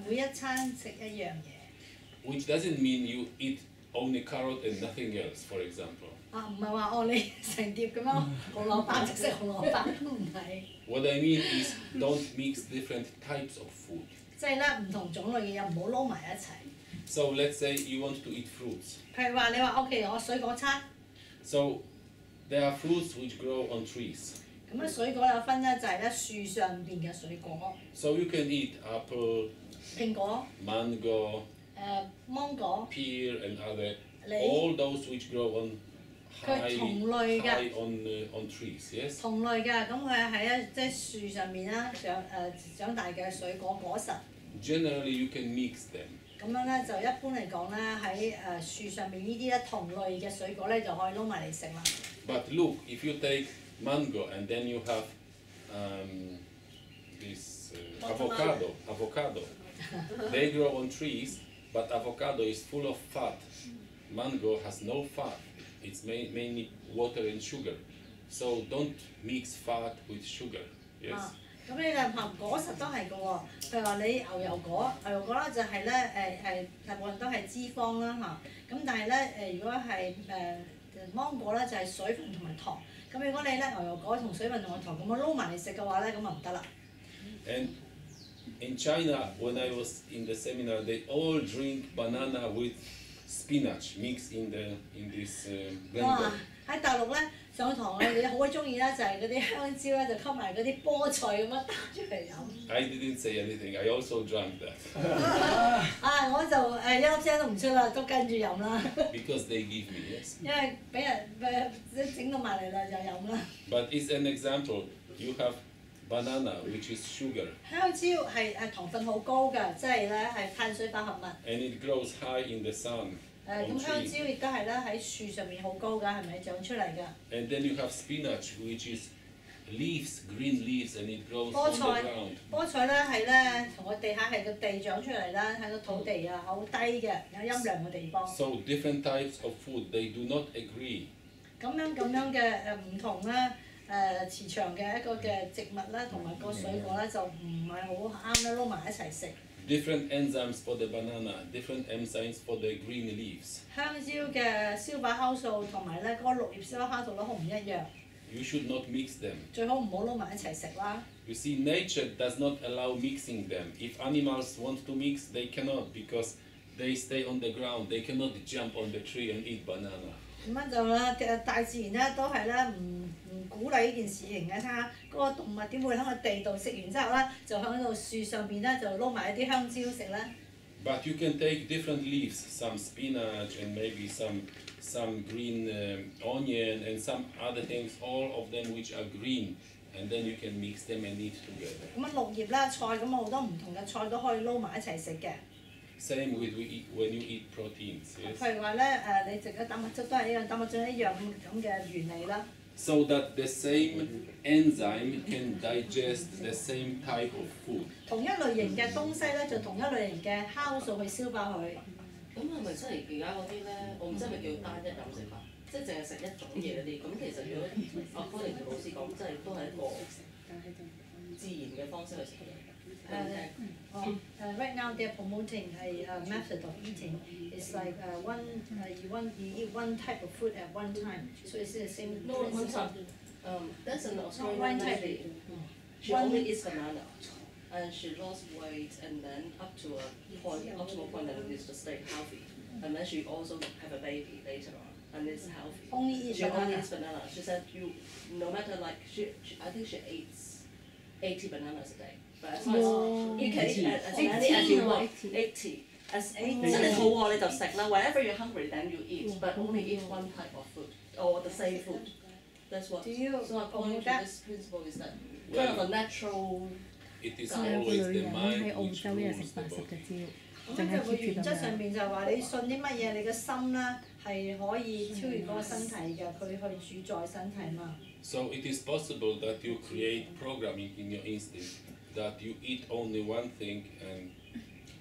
每一餐食一樣嘢。 Which doesn't mean you eat only carrot and nothing else, for example. 唔係話你成碟咁樣紅蘿蔔就食紅蘿蔔，都唔係。 What I mean is don't mix different types of food. 即係咧唔同種類嘅嘢唔好撈埋一齊。 So let's say you want to eat fruits. 譬如話你話 OK， 我水果餐。 So there are fruits which grow on trees. 咁咧水果有分咧就係咧樹上邊嘅水果。 So you can eat apple, 蘋果、 mango, 芒果、 pear, and other. 梨。 All those which grow on 佢同類嘅。 high on trees. Yes. 同類嘅，咁佢喺即係樹上面啦，長大嘅水果果實。 Generally, you can mix them. 咁樣咧就一般嚟講咧喺樹上面呢啲咧同類嘅水果咧就可以撈埋嚟食啦。 But look, if you take mango and then you have this avocado. They grow on trees, but avocado is full of fat. Mango has no fat. It's mainly water and sugar. So don't mix fat with sugar. Yes. 啊，咁你就果實都係嘅喎。譬如話你牛油果咧就係咧大部分都係脂肪啦嚇。咁但係咧如果係芒果咧就係水分同埋糖。咁如果你咧牛油果同水分同埋糖咁樣撈埋嚟食嘅話咧，咁就唔得啦。And in China, when I was in the seminar, they all drink banana with spinach mixed in this 哇！ blender. 喺大陸咧上堂我哋好鬼中意咧，就係嗰啲香蕉咧就溝埋嗰啲菠菜咁樣打出嚟飲。I didn't say anything. I also drank that 我就一粒聲都唔出啦，都跟住飲啦。because they give me. Yes. 因為俾人整到埋嚟啦，就飲啦。But it's an example. You have banana, which is sugar, 香蕉係糖分好高㗎，即係咧係碳水化合物。 and it grows high in the sun 咁 on 香 tree. 蕉亦都係咧喺樹上面好高㗎，係咪長出嚟㗎？ And then you have spinach, which is leaves, green leaves, and it grows 菠 on the 菜 ground. 菠菜咧係咧同個地下係個地長出嚟啦，喺個土地啊好低嘅，有陰涼嘅地方。 So different types of food, they do not agree. 咁樣嘅唔同咧磁場嘅一個嘅植物咧，同埋個水果咧就唔係好啱咧撈埋一齊食。 Different enzymes for the banana, different enzymes for the green leaves. 香蕉嘅消化酵素同埋咧嗰個綠葉消化酵素都好唔一樣， You should not mix them. 最好唔好撈埋一齊食啦。 You see, nature does not allow mixing them. If animals want to mix, they cannot because they stay on the ground. They cannot jump on the tree and eat banana. 咁樣就啦，大自然咧都係咧唔鼓勵呢件事情嘅。睇下嗰個動物點會喺個地度食完之後咧，就喺度樹上邊咧就撈埋一啲香蕉食咧。 But you can take different leaves, some spinach and maybe some green onion and some other things, all of them which are green, and then you can mix them and eat together. 咁啊綠葉啦、菜咁好多唔同嘅菜都可以撈埋一齊食嘅。 Same with when you eat proteins. Yes? 譬如話咧你食嘅蛋白質都係一樣，蛋白質一樣咁嘅原理啦。 So that the same enzyme can digest the same type of food. 同一類型嘅東西咧，就同一類型嘅酵素去消化佢。咁係咪真係而家嗰啲咧？我唔知係咪叫單一飲食法，即係淨係食一種嘢嗰啲。咁其實如果according to老師講，即係都係一個自然嘅方式去食嘢。Right now they're promoting a method of eating. It's like you eat one type of food at one time. So it's the same No, one principle. time. There's an Not Australian one type. lady. She only eats banana, and she lost weight, and then up to a point, optimal point, and is to stay healthy. And then she also have a baby later on, and it's healthy. Only eat She only banana. eats banana. She said no matter like I think she eats 80 bananas a day. But as long as you can eat as many as you want. 80. As 80. 即係你肚餓你就食啦。Whenever you're hungry, then you eat, but only eat one type of food or the same food. That's what. Do you So according promote to that? this principle is that kind of a natural. It is 我有個 always 女 the 人 mind 喺澳 which 洲一日 rules 食 the 80隻 body. 蕉，咁淨係就個 keep 原則住咁樣。上面就係話你信啲乜嘢，你個心咧係可以超越嗰個身體嘅，佢去主宰身體嘛。 So it is possible that you create programming in your instinct that you eat only one thing and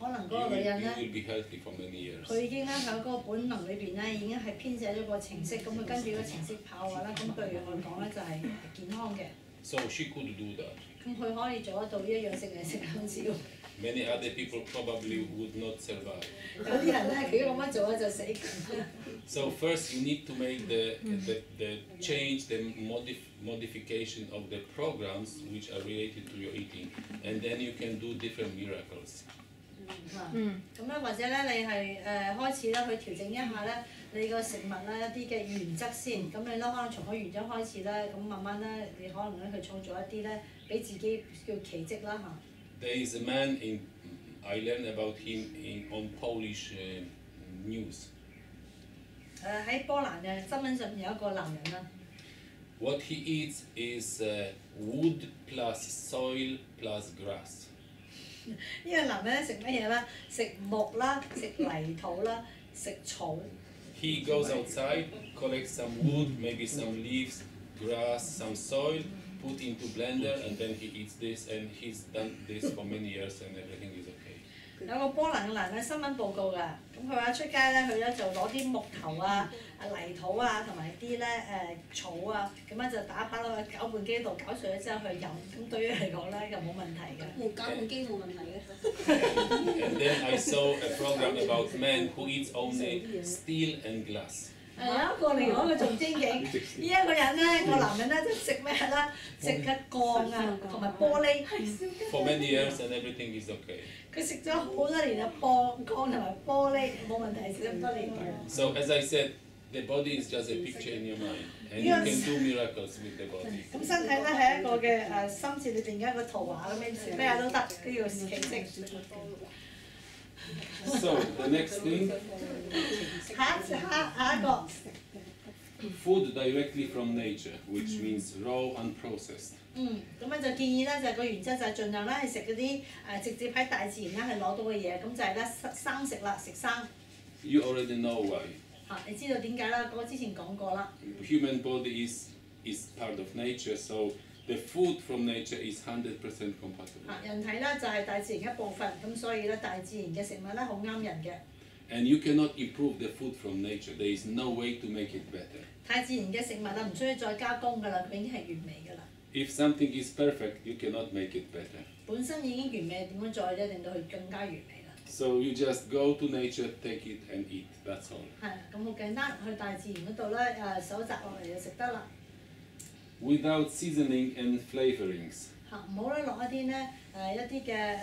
可能 you 嗰個女 will, 人 you 咧， will be healthy for many years. 佢已經咧喺嗰個本能裏邊咧已經係編寫咗個程式，咁佢跟住個程式跑嘅話咧，咁對我嚟講咧就係健康嘅。 So she could do that. 咁佢可以做得到一樣食嚟食香蕉。 Many other people probably would not survive. 有啲人咧，佢咁樣做咧就死緊。 So first you need to make the change, the modification of the programs which are related to your eating, and then you can do different miracles. 咁咧或者咧你係開始咧去調整一下咧你個食物咧一啲嘅原則先，咁你咧可能從個原則開始咧，咁慢慢咧你可能咧去創造一啲咧俾自己叫奇蹟啦嚇。 There is a man I learned about him on Polish news. 喺波蘭嘅新聞上面有一個男人啦， What he eats is wood plus soil plus grass. 呢個男人咧食乜嘢咧？食木啦，食泥土啦，食草。 He goes outside, collects some wood, maybe some leaves, grass, some soil, put into blender, and then he eats this. And he's done this for many years, and everything is okay. 有個波蘭嘅男嘅新聞報告㗎，咁佢話出街咧，佢咧就攞啲木頭啊、泥土啊同埋啲咧草啊，咁樣就打落去攪拌機度攪碎咗之後去飲，咁對於嚟講咧就冇問題嘅。冇攪拌機冇問題嘅。And then I saw a program about men who eats only steel and glass. 有一個另外一個仲精警，呢一個人咧個男人咧就食咩啦？食嘅鋼啊同埋玻璃。For many years and everything is okay. 佢食咗好多年啊，鋼同埋玻璃冇問題，食咁多年嘅。So as I said, the body is just a picture in your mind, and you can do miracles with the body. 咁身體咧係一個嘅心智裏邊嘅一個圖畫咁樣，咩都得，都要奇蹟。So the next thing, 下一個。 food directly from nature, which means raw unprocessed. 咁樣就建議咧，就個原則就係盡量咧係食嗰啲直接喺大自然咧係攞到嘅嘢，咁就係咧生食啦，食生。You already know why. 你知道點解啦？嗰個之前講過啦。Human body is part of nature, so the food from nature is 100% compatible. 人體咧就係大自然一部分，咁所以咧大自然嘅食物咧好啱人嘅。 And you cannot improve the food from nature. There is no way to make it better. 太自然嘅食物啦，唔需要再加工㗎啦，佢已經係完美㗎啦。 If something is perfect, you cannot make it better. 本身已經完美，點樣再咧令到佢更加完美啦？ So you just go to nature, take it and eat. That's all. 係啊，咁好簡單，去大自然嗰度咧搜集落嚟就食得啦。 Without seasoning and flavorings. 唔好咧落一啲咧一啲嘅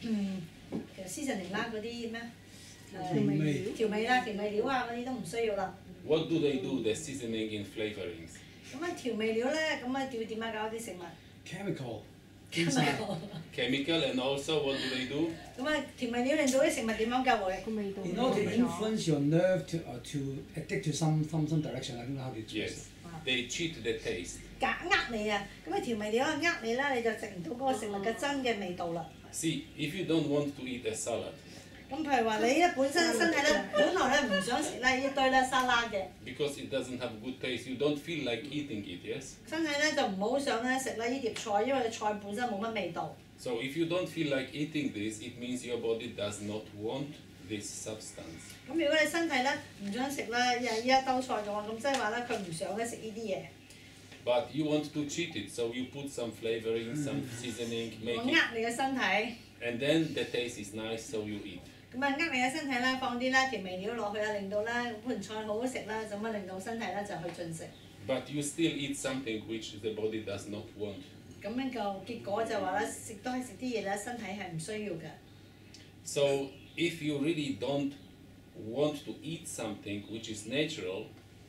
其實 seasoning 啦嗰啲咩？ 調味啦、調味料啊嗰啲都唔需要啦。What do they do? The seasoning and flavorings. 咁調味料咧，咁要點樣搞啲食物 chemical. Chemical and also what do they do? 調味料令到啲食物點樣㗎會？ In order to influence your nerve to addict to some direction, I don't know how to express Yes. They cheat the taste. 你啊！咁調味料你啦，你就食唔到嗰個食物嘅真嘅味道啦。 See, if you don't want to eat a salad. 咁譬如話你咧本身身體咧本來咧唔想食咧一堆咧沙拉嘅。 Because it doesn't have good taste, you don't feel like eating it, yes? 身體咧就唔好想咧食咧呢碟菜，因為菜本身冇乜味道。 So if you don't feel like eating this, it means your body does not want this substance. 咁如果你身體咧唔想食咧呢一兜菜嘅話，咁即係話咧佢唔想咧食呢啲嘢。 But you want to cheat it, so you put some flavoring, some seasoning, make 我 it, 你嘅身體。 and then the taste is nice, so you eat. 咁你嘅身體咧，放啲咧調味料落去啊，令到咧盤菜好好食啦，咁令到身體咧就去進食。 But you still eat something which the body does not want. 咁樣個結果就話咧，都係食啲嘢咧，身體係唔需要嘅。 So if you really don't want to eat something which is natural,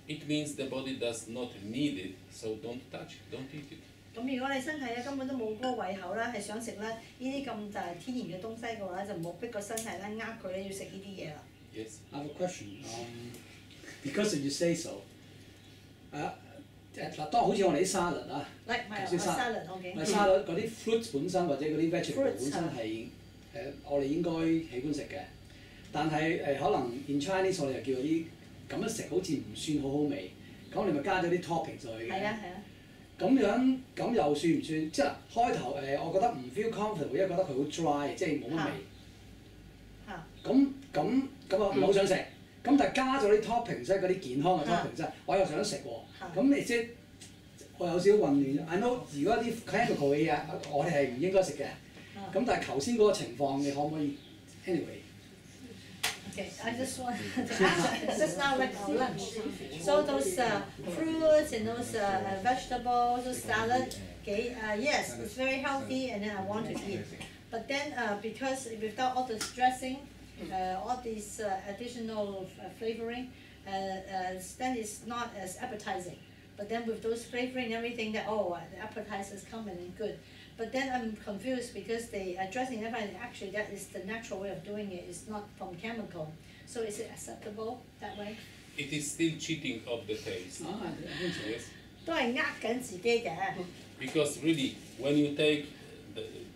it means the body does not need it, so don't touch it, don't eat it. 咁如果你身體咧根本都冇嗰個胃口啦，係想食咧呢啲咁就係天然嘅東西嘅話，就唔好逼個身體咧佢咧要食呢啲嘢啦。 Yes. I have a question. Because you say so. 嗱，當好似我哋啲沙律啊，頭先沙律嗰啲 fruits 本身或者嗰啲 vegetable 本身係我哋應該喜歡食嘅，但係可能 in Chinese 我哋又叫嗰啲咁樣食好似唔算好好味，咁我哋咪加咗啲 topping 上去嘅。係啊係啊。咁樣咁又算唔算？即係開頭我覺得唔 feel comfortable，因為覺得佢好 dry， 即係冇乜味。咁啊唔好想食。咁但係加咗啲 topping 即係嗰啲健康嘅 topping 即係，我又想食喎。咁你即係我有少少混亂。I know 如果啲 chemical 嘅嘢，我哋係唔應該食嘅。咁但係頭先嗰個情況，你可唔可以 anyway？ Okay, I just want to ask, just now like our lunch. So those fruits and those vegetables, those salad, okay, yes, it's very healthy and then I want to eat. But then because without all this dressing, all this additional flavoring, then it's not as appetizing. But then with those flavoring and everything, that the appetizers come and good. But then I'm confused because the dressing everything actually that is the natural way of doing it. It's not from chemical. So is it acceptable that way? It is still cheating of the taste. I think so. Yes. 都係緊自己嘅。 Because really, when you take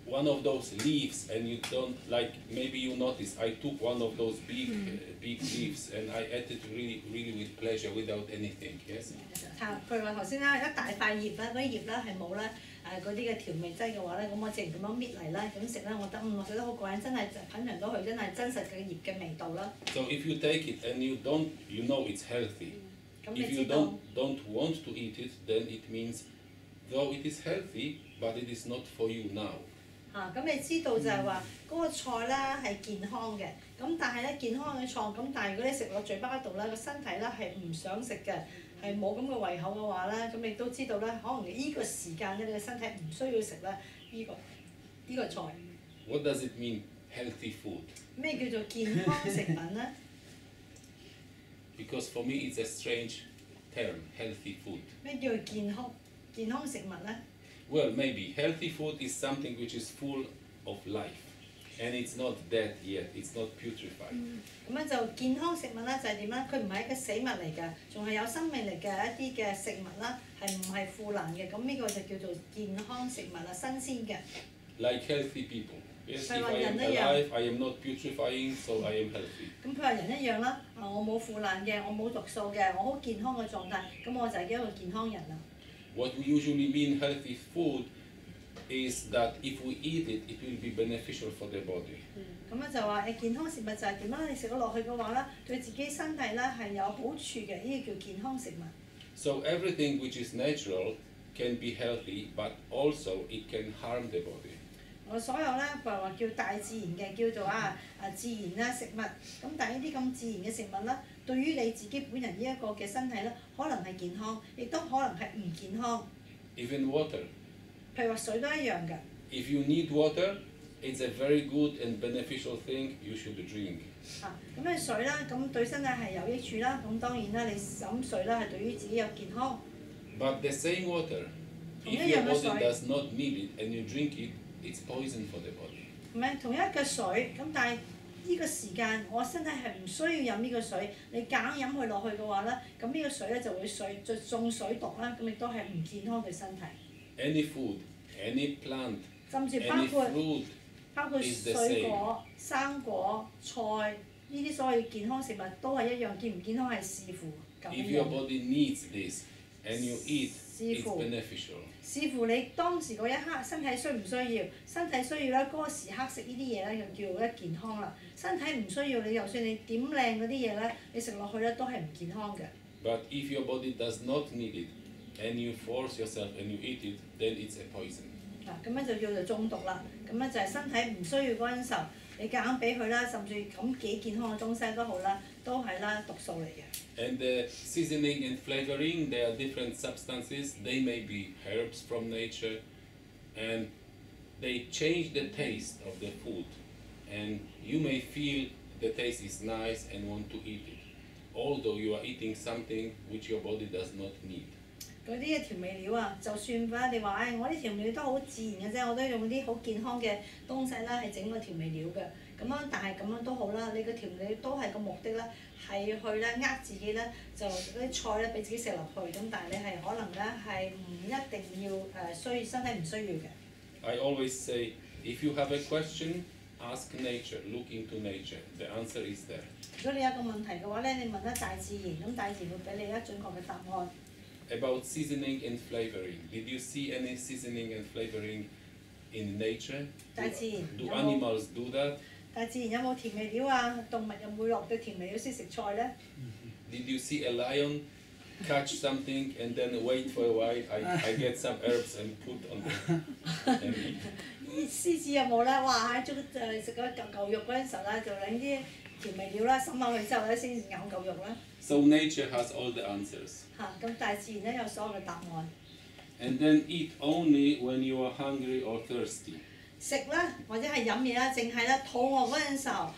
one of those leaves and you don't like, maybe you notice I took one of those big leaves and I ate it really with pleasure without anything. Yes. 譬如話頭先啦，一大塊葉啦，嗰啲葉啦係冇咧嗰啲嘅調味劑嘅話咧，咁我直然咁樣搣嚟啦，咁食咧，我覺得我食得好過癮，真係品嚐到佢真係真實嘅葉嘅味道啦。So if you take it and you don't, you know it's healthy. 咁你 If you 知道 don't want to eat it, then it means though it is healthy, but it is not for you now. 咁你知道就係話嗰個菜啦係健康嘅，咁但係咧健康嘅菜，咁但係如果你食落嘴巴度咧，個身體咧係唔想食嘅，係冇咁嘅胃口嘅話咧，咁你都知道咧，可能呢個時間咧，你嘅身體唔需要食咧呢個菜。What does it mean, healthy food? 咩叫做健康食品咧？ Because for me it's a strange term, healthy food. 咩叫做健康食物咧？ Well, maybe healthy food is something which is full of life, and it's not dead yet. It's not putrefied. 咁樣就健康食物咧就係點咧？佢唔係一個死物嚟㗎，仲係有生命力嘅一啲嘅食物啦，係唔係腐爛嘅？咁呢個就叫做健康食物啦，新鮮嘅。Like healthy people. Yes, if I am alive, I am not putrefying, so I am healthy. 咁譬如人一樣啦，我冇腐爛嘅，我冇毒素嘅，我好健康嘅狀態，咁我就係一個健康人啦。What we usually mean healthy food is that if we eat it, it will be beneficial for the body. 咁咧就話健康食物就係點啦？你食咗落去嘅話咧，對自己身體咧係有好處嘅，呢個叫健康食物。So everything which is natural can be healthy, but also it can harm the body. 我所有咧，譬如話叫大自然嘅，叫做自然啦食物。咁但係呢啲咁自然嘅食物咧，對於你自己本人呢一個嘅身體咧，可能係健康，亦都可能係唔健康。Even water. 譬如話水都一樣嘅。If you need water, it's a very good and beneficial thing you should drink. 咁你水啦，咁對身體係有益處啦。咁當然啦，你飲水啦係對於自己有健康。But the same water, if your body does not need it and you drink it, it's poison for the body. 唔係同一嘅水，咁但係呢個時間我身體係唔需要飲呢個水，你夾硬飲佢落去嘅話咧，咁呢個水咧就會中水毒啦，咁亦都係唔健康嘅身體。Any food, any plant, 甚至 any fruit 包括水果、生果、菜呢啲所謂健康食物都係一樣，健唔健康係視乎咁樣。If your body needs this and you eat, it's beneficial. 視乎你當時嗰一刻身體需唔需要，身體需要咧嗰個時刻食呢啲嘢咧就叫咧健康啦。身體唔需要，你就算你點靚嗰啲嘢咧，你食落去咧都係唔健康嘅。But if your body does not need it and you force yourself and you eat it, then it's a poison. 咁樣就叫做中毒啦。咁樣就係身體唔需要嗰陣時候，你夾硬俾佢啦，甚至咁幾健康嘅東西都好啦，都係啦毒素嚟嘅。And the seasoning and flavoring, they are different substances. They may be herbs from nature, and they change the taste of the food. And you may feel the taste is nice and want to eat it, although you are eating something which your body does not need. 嗰啲嘅調味料啊，就算啦，你話我啲調味料都好自然嘅啫，我都用啲好健康嘅東西啦，係整個調味料嘅。咁樣，但係咁樣都好啦，你個調味料都係個目的咧，係去咧自己咧，就嗰啲菜咧俾自己食落去。咁但係你係可能咧係唔一定要身體唔需要嘅。I always say, if you have a question, ask nature, look into nature. The answer is there. 如果你有個問題嘅話咧，你問得大自然，咁大自然會俾你一準確嘅答案。About seasoning and flavoring, did you see any seasoning and flavoring in nature? 大自然 Do animals do that? 大自然有冇調味料啊？動物有冇落嘅調味料先食菜咧？ Did you see a lion catch something and then wait for a while? I get some herbs and put on them and eat. 獅子有冇咧？哇！喺食嗰嚿肉嗰陣時候咧，就拎啲調味料啦，滲落去之後咧，先咬嚿肉啦。So nature has all the answers. 咁大自然咧有所有嘅答案。And then eat only when you are hungry or thirsty. 食啦，或者係飲嘢啦，淨係咧肚餓嗰陣時候，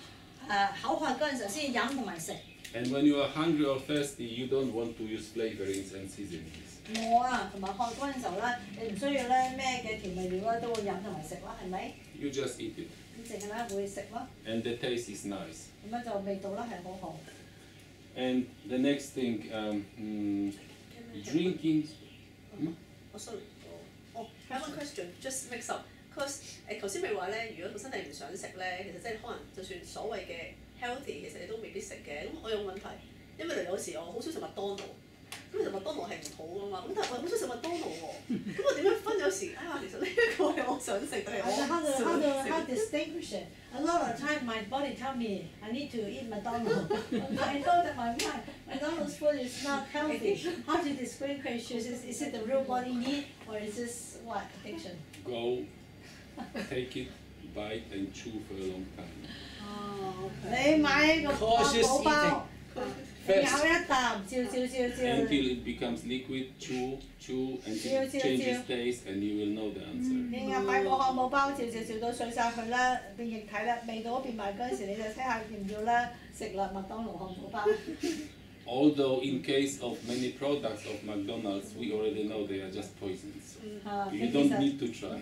口渴嗰陣時候先飲同埋食。And when you are hungry or thirsty, you don't want to use flavorings and seasonings. 餓啊，同埋渴嗰陣時候咧，你唔需要咧咩嘅調味料咧，都會飲同埋食啦，係咪？ You just eat it. 咁淨係咧會食咯。And the taste is nice. 咁樣就味道咧係好好。And the next thing, drinking. Oh, sorry. Oh, I have one question. Just mix up. 佢話頭先咪話咧，如果個身體唔想食咧，其實即係可能就算所謂嘅 healthy，其實你都未必食嘅。咁我有問題，因為有時我好少食麥當勞，咁其實麥當勞係唔好噶嘛。咁但係我好少食麥當勞喎，咁我點樣分有時啊？其實呢一個係我想食定係我唔想食 How distinguish it? A lot of time my body tell me I need to eat McDonald's. I know that my mind McDonald's food is not healthy. How to distinguish is it the real body need or is this what addiction? Go, take it, bite and chew for a long time. 哦，你買個漢堡包，你咬一啖，照。Until it becomes liquid, chew until it changes taste, and you will know the answer. 你買個漢堡包，照到碎晒佢啦，變液體啦，味道變埋嗰陣時，你就睇下要唔要啦，食啦麥當勞漢堡包。Although in case of many products of McDonald's, we already know they are just poisons. You don't need to try.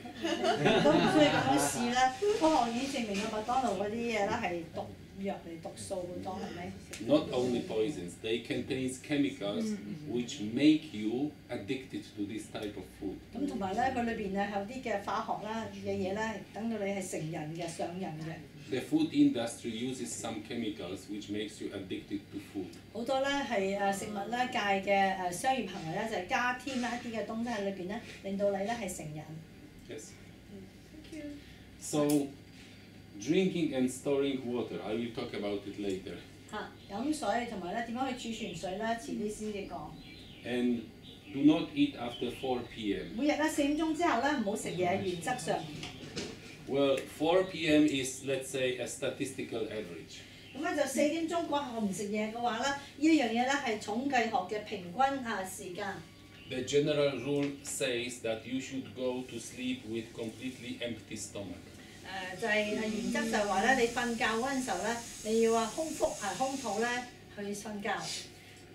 都唔需要咁樣試啦，科學已經證明咗麥當勞嗰啲嘢咧係毒藥嚟，毒素好多係咪？ Not only poisons, they contain chemicals which make you addicted to this type of food. 咁同埋咧，佢裏邊有啲嘅化學啦嘅嘢咧，等到你係成癮嘅、上癮嘅。The food industry uses some chemicals which makes you addicted to food. 好多咧係食物咧界嘅商業行為咧，就係加添一啲嘅東西喺裏邊咧，令到你咧係成癮。Yes. So, drinking and storing water. I will talk about it later. 嚇，飲水同埋咧點樣去儲存水咧，遲啲先至講。And do not eat after 4 p.m. 每日咧4點鐘之後咧唔好食嘢，原則上。Well, 4 p.m. is, let's say, a statistical average. 咁咧就4點鐘過後唔食嘢嘅話咧，呢一樣嘢咧係統計學嘅平均時間。The general rule says that you should go to sleep with completely empty stomach. 就係原則就係話咧，你瞓覺嗰陣時候咧，你要空肚咧去瞓覺。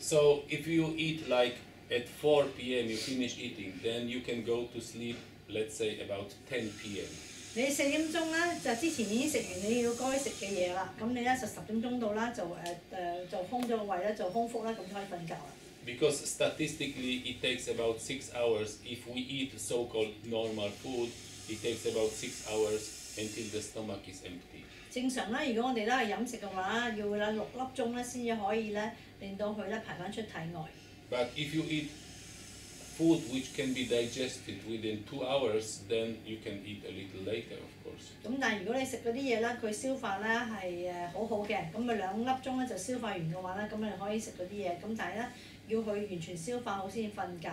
So if you eat like at 4 p.m. you finish eating, then you can go to sleep, let's say about 10 p.m. 你4點鐘咧就之前已經食完你要該食嘅嘢啦，咁你咧就10點鐘到啦，就空咗個胃咧，就空腹啦，咁就可以瞓覺啦。Because statistically it takes about 6 hours. If we eat so-called normal food, it takes about 6 hours until the stomach is empty. 正常啦，如果我哋咧係飲食嘅話，要啦6粒鐘咧先至可以咧令到佢咧排翻出體外。But if you eat food which can be digested within 2 hours, then you can eat a little later, of course. 咁但係如果你食嗰啲嘢咧，佢消化咧係好好嘅，咁咪2粒鐘咧就消化完嘅話咧，咁你可以食嗰啲嘢。咁但係咧要佢完全消化好先至瞓覺。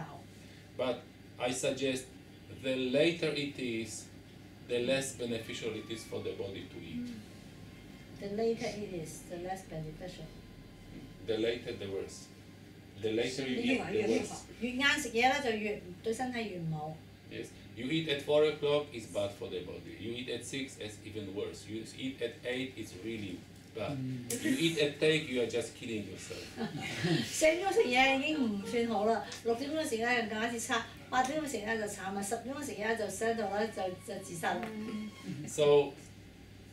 But I suggest the later it is, the less beneficial it is for the body to eat. The later it is, the less beneficial. The later, the worse. The later you eat, the worse. 越晏食嘢咧就越對身體越唔好。Yes. You eat at 4 o'clock, it's bad for the body. You eat at 6, it's even worse. You eat at 8, it's really bad. You eat at 10, you are just killing yourself. 4點鐘食嘢已經唔算好啦，6點鐘食咧更加之差，8點鐘食咧就慘啊，10點鐘食嘢就死喺度咧就自殺啦。So,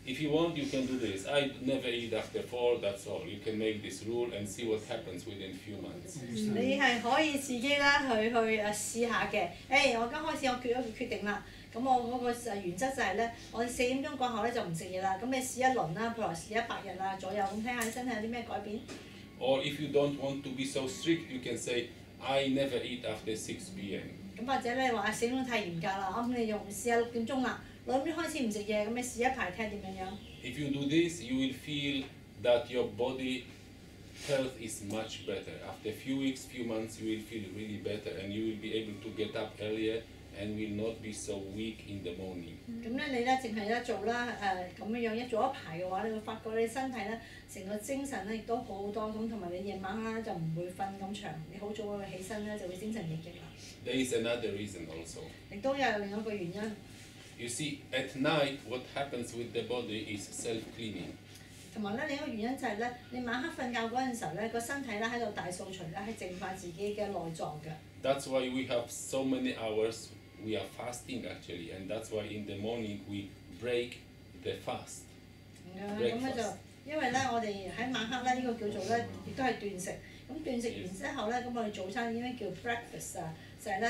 if you want, you can do this. I never eat after 4, that's all. You can make this rule and see what happens within few months. 你係可以自己咧去試下嘅。我而家開始我決咗個決定啦。咁我嗰個原則就係咧，我4點鐘過後咧就唔食嘢啦。咁你試一輪啦，譬如話試100日啊左右，咁睇下你身體有啲咩改變。Or if you don't want to be so strict, you can say, I never eat after 6 p.m. 咁或者你話4點鐘太嚴格啦，咁你用試下6點鐘啦，6點鐘開始唔食嘢，咁你試一排睇下點樣樣。If you do this, you will feel that your body health is much better. After few weeks, few months, you will feel really better and you will be able to get up earlier and will not be so weak in the morning. 咁咧你咧淨係咧做啦咁樣一做一排嘅話，你會發覺你身體咧成個精神咧亦都好好多，咁同埋你夜晚咧就唔會瞓咁長，你好早起身咧就會精神奕奕啦。There is another reason also. 亦都有另一個原因。You see, at night, what happens with the body is self-cleaning. 同埋咧另一個原因就係咧，你晚黑瞓覺嗰陣時候咧，個身體咧喺度大掃除咧，係淨化自己嘅內臟嘅。That's why we have so many hours. We are fasting actually, and that's why in the morning we break the fast. 咁咧就因為咧，我哋喺晚黑咧呢個叫做咧，亦都係斷食。咁斷食完之後咧，咁我哋早餐已經叫 breakfast 啊，就係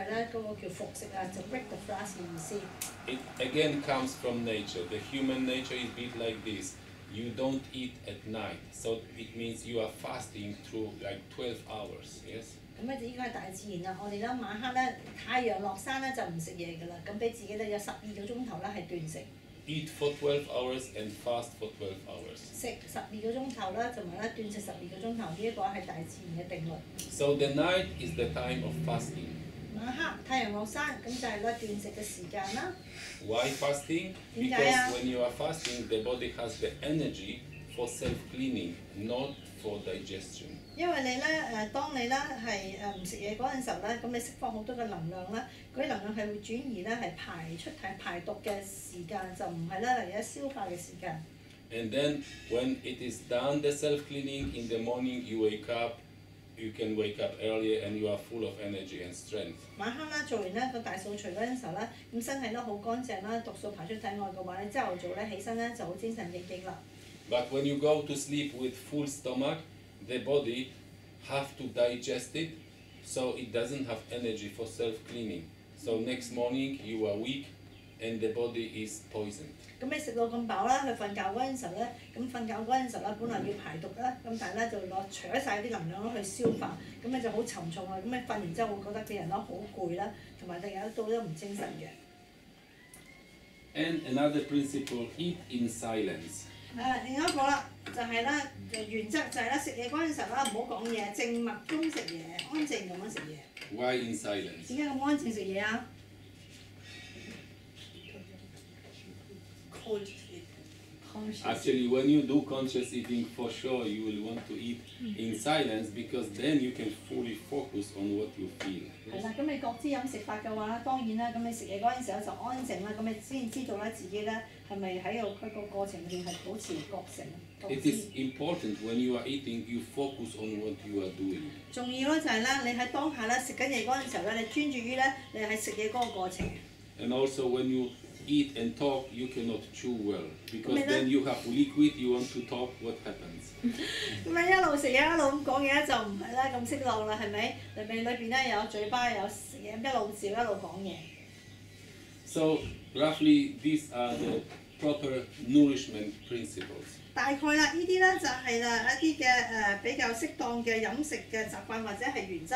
咧嗰個叫服食啊，就 break the fast 嘅意思。It again comes from nature. The human nature is built like this. You don't eat at night, so it means you are fasting through like 12 hours. Yes. 咁咧就應該係大自然啦。我哋咧晚黑咧太陽落山咧就唔食嘢㗎啦，咁俾自己咧有12個鐘頭咧係斷食。Eat for 12 hours and fast for 12 hours. 食12個鐘頭啦，同埋咧斷食12個鐘頭，呢一個係大自然嘅定律。So the night is the time of fasting. 晚黑太陽落山，咁就係咧斷食嘅時間啦。Why fasting? Because when you are fasting, the body has the energy for self-cleaning, not for digestion. 因為你咧當你咧係唔食嘢嗰陣時候咧，咁你釋放好多嘅能量啦，嗰啲能量係會轉移咧係排毒嘅時間，就唔係咧嚟緊消化嘅時間。And then when it is done, the self-cleaning in the morning, you wake up. You can wake up earlier and you are full of energy and strength. 晚黑啦，做完咧個大掃除嗰陣時候咧，咁身體都好乾淨啦，毒素排出體外嘅話，你朝頭早咧起身咧就好精神奕奕啦。But when you go to sleep with full stomach, the body have to digest it, so it doesn't have energy for self-cleaning. So next morning you are weak, and the body is poisoned. 咁你食到咁飽啦，去瞓覺嗰陣時候咧，咁瞓覺嗰陣時候咧，本來要排毒啦，咁但係咧就除咗晒啲能量去消化，咁你就好沉重啦，咁你瞓完之後會覺得個人都好攰啦，同埋第二日都唔精神嘅。And another principle: eat in silence. 另一個啦，就係咧原則就係咧食嘢嗰陣時候啦，唔好講嘢，靜默中食嘢，安靜咁樣食嘢。Why in silence? 點解咁安靜食嘢啊？Actually, when you do conscious eating, for sure you will want to eat in silence because then you can fully focus on what you feel. 係啦，咁你覺知飲食法嘅話，當然啦，咁你食嘢嗰陣時候就安靜啦，咁你先知道咧自己咧係咪喺佢個過程裏邊係保持覺醒。It is important when you are eating, you focus on what you are doing. 重要咧就係咧，你喺當下咧食緊嘢嗰陣時候咧，你專注於咧你喺食嘢嗰個過程。And also when you eat and talk, you cannot chew well because then you have liquid. You want to talk. What happens? 咁你一路食嘢一路咁講嘢就唔係啦，咁適當啦，係咪？裏邊咧有嘴巴有食嘢，一路笑一路講嘢。So roughly, these are the proper nourishment principles. 大概啦，呢啲咧就係啦一啲嘅比較適當嘅飲食嘅習慣或者係原則。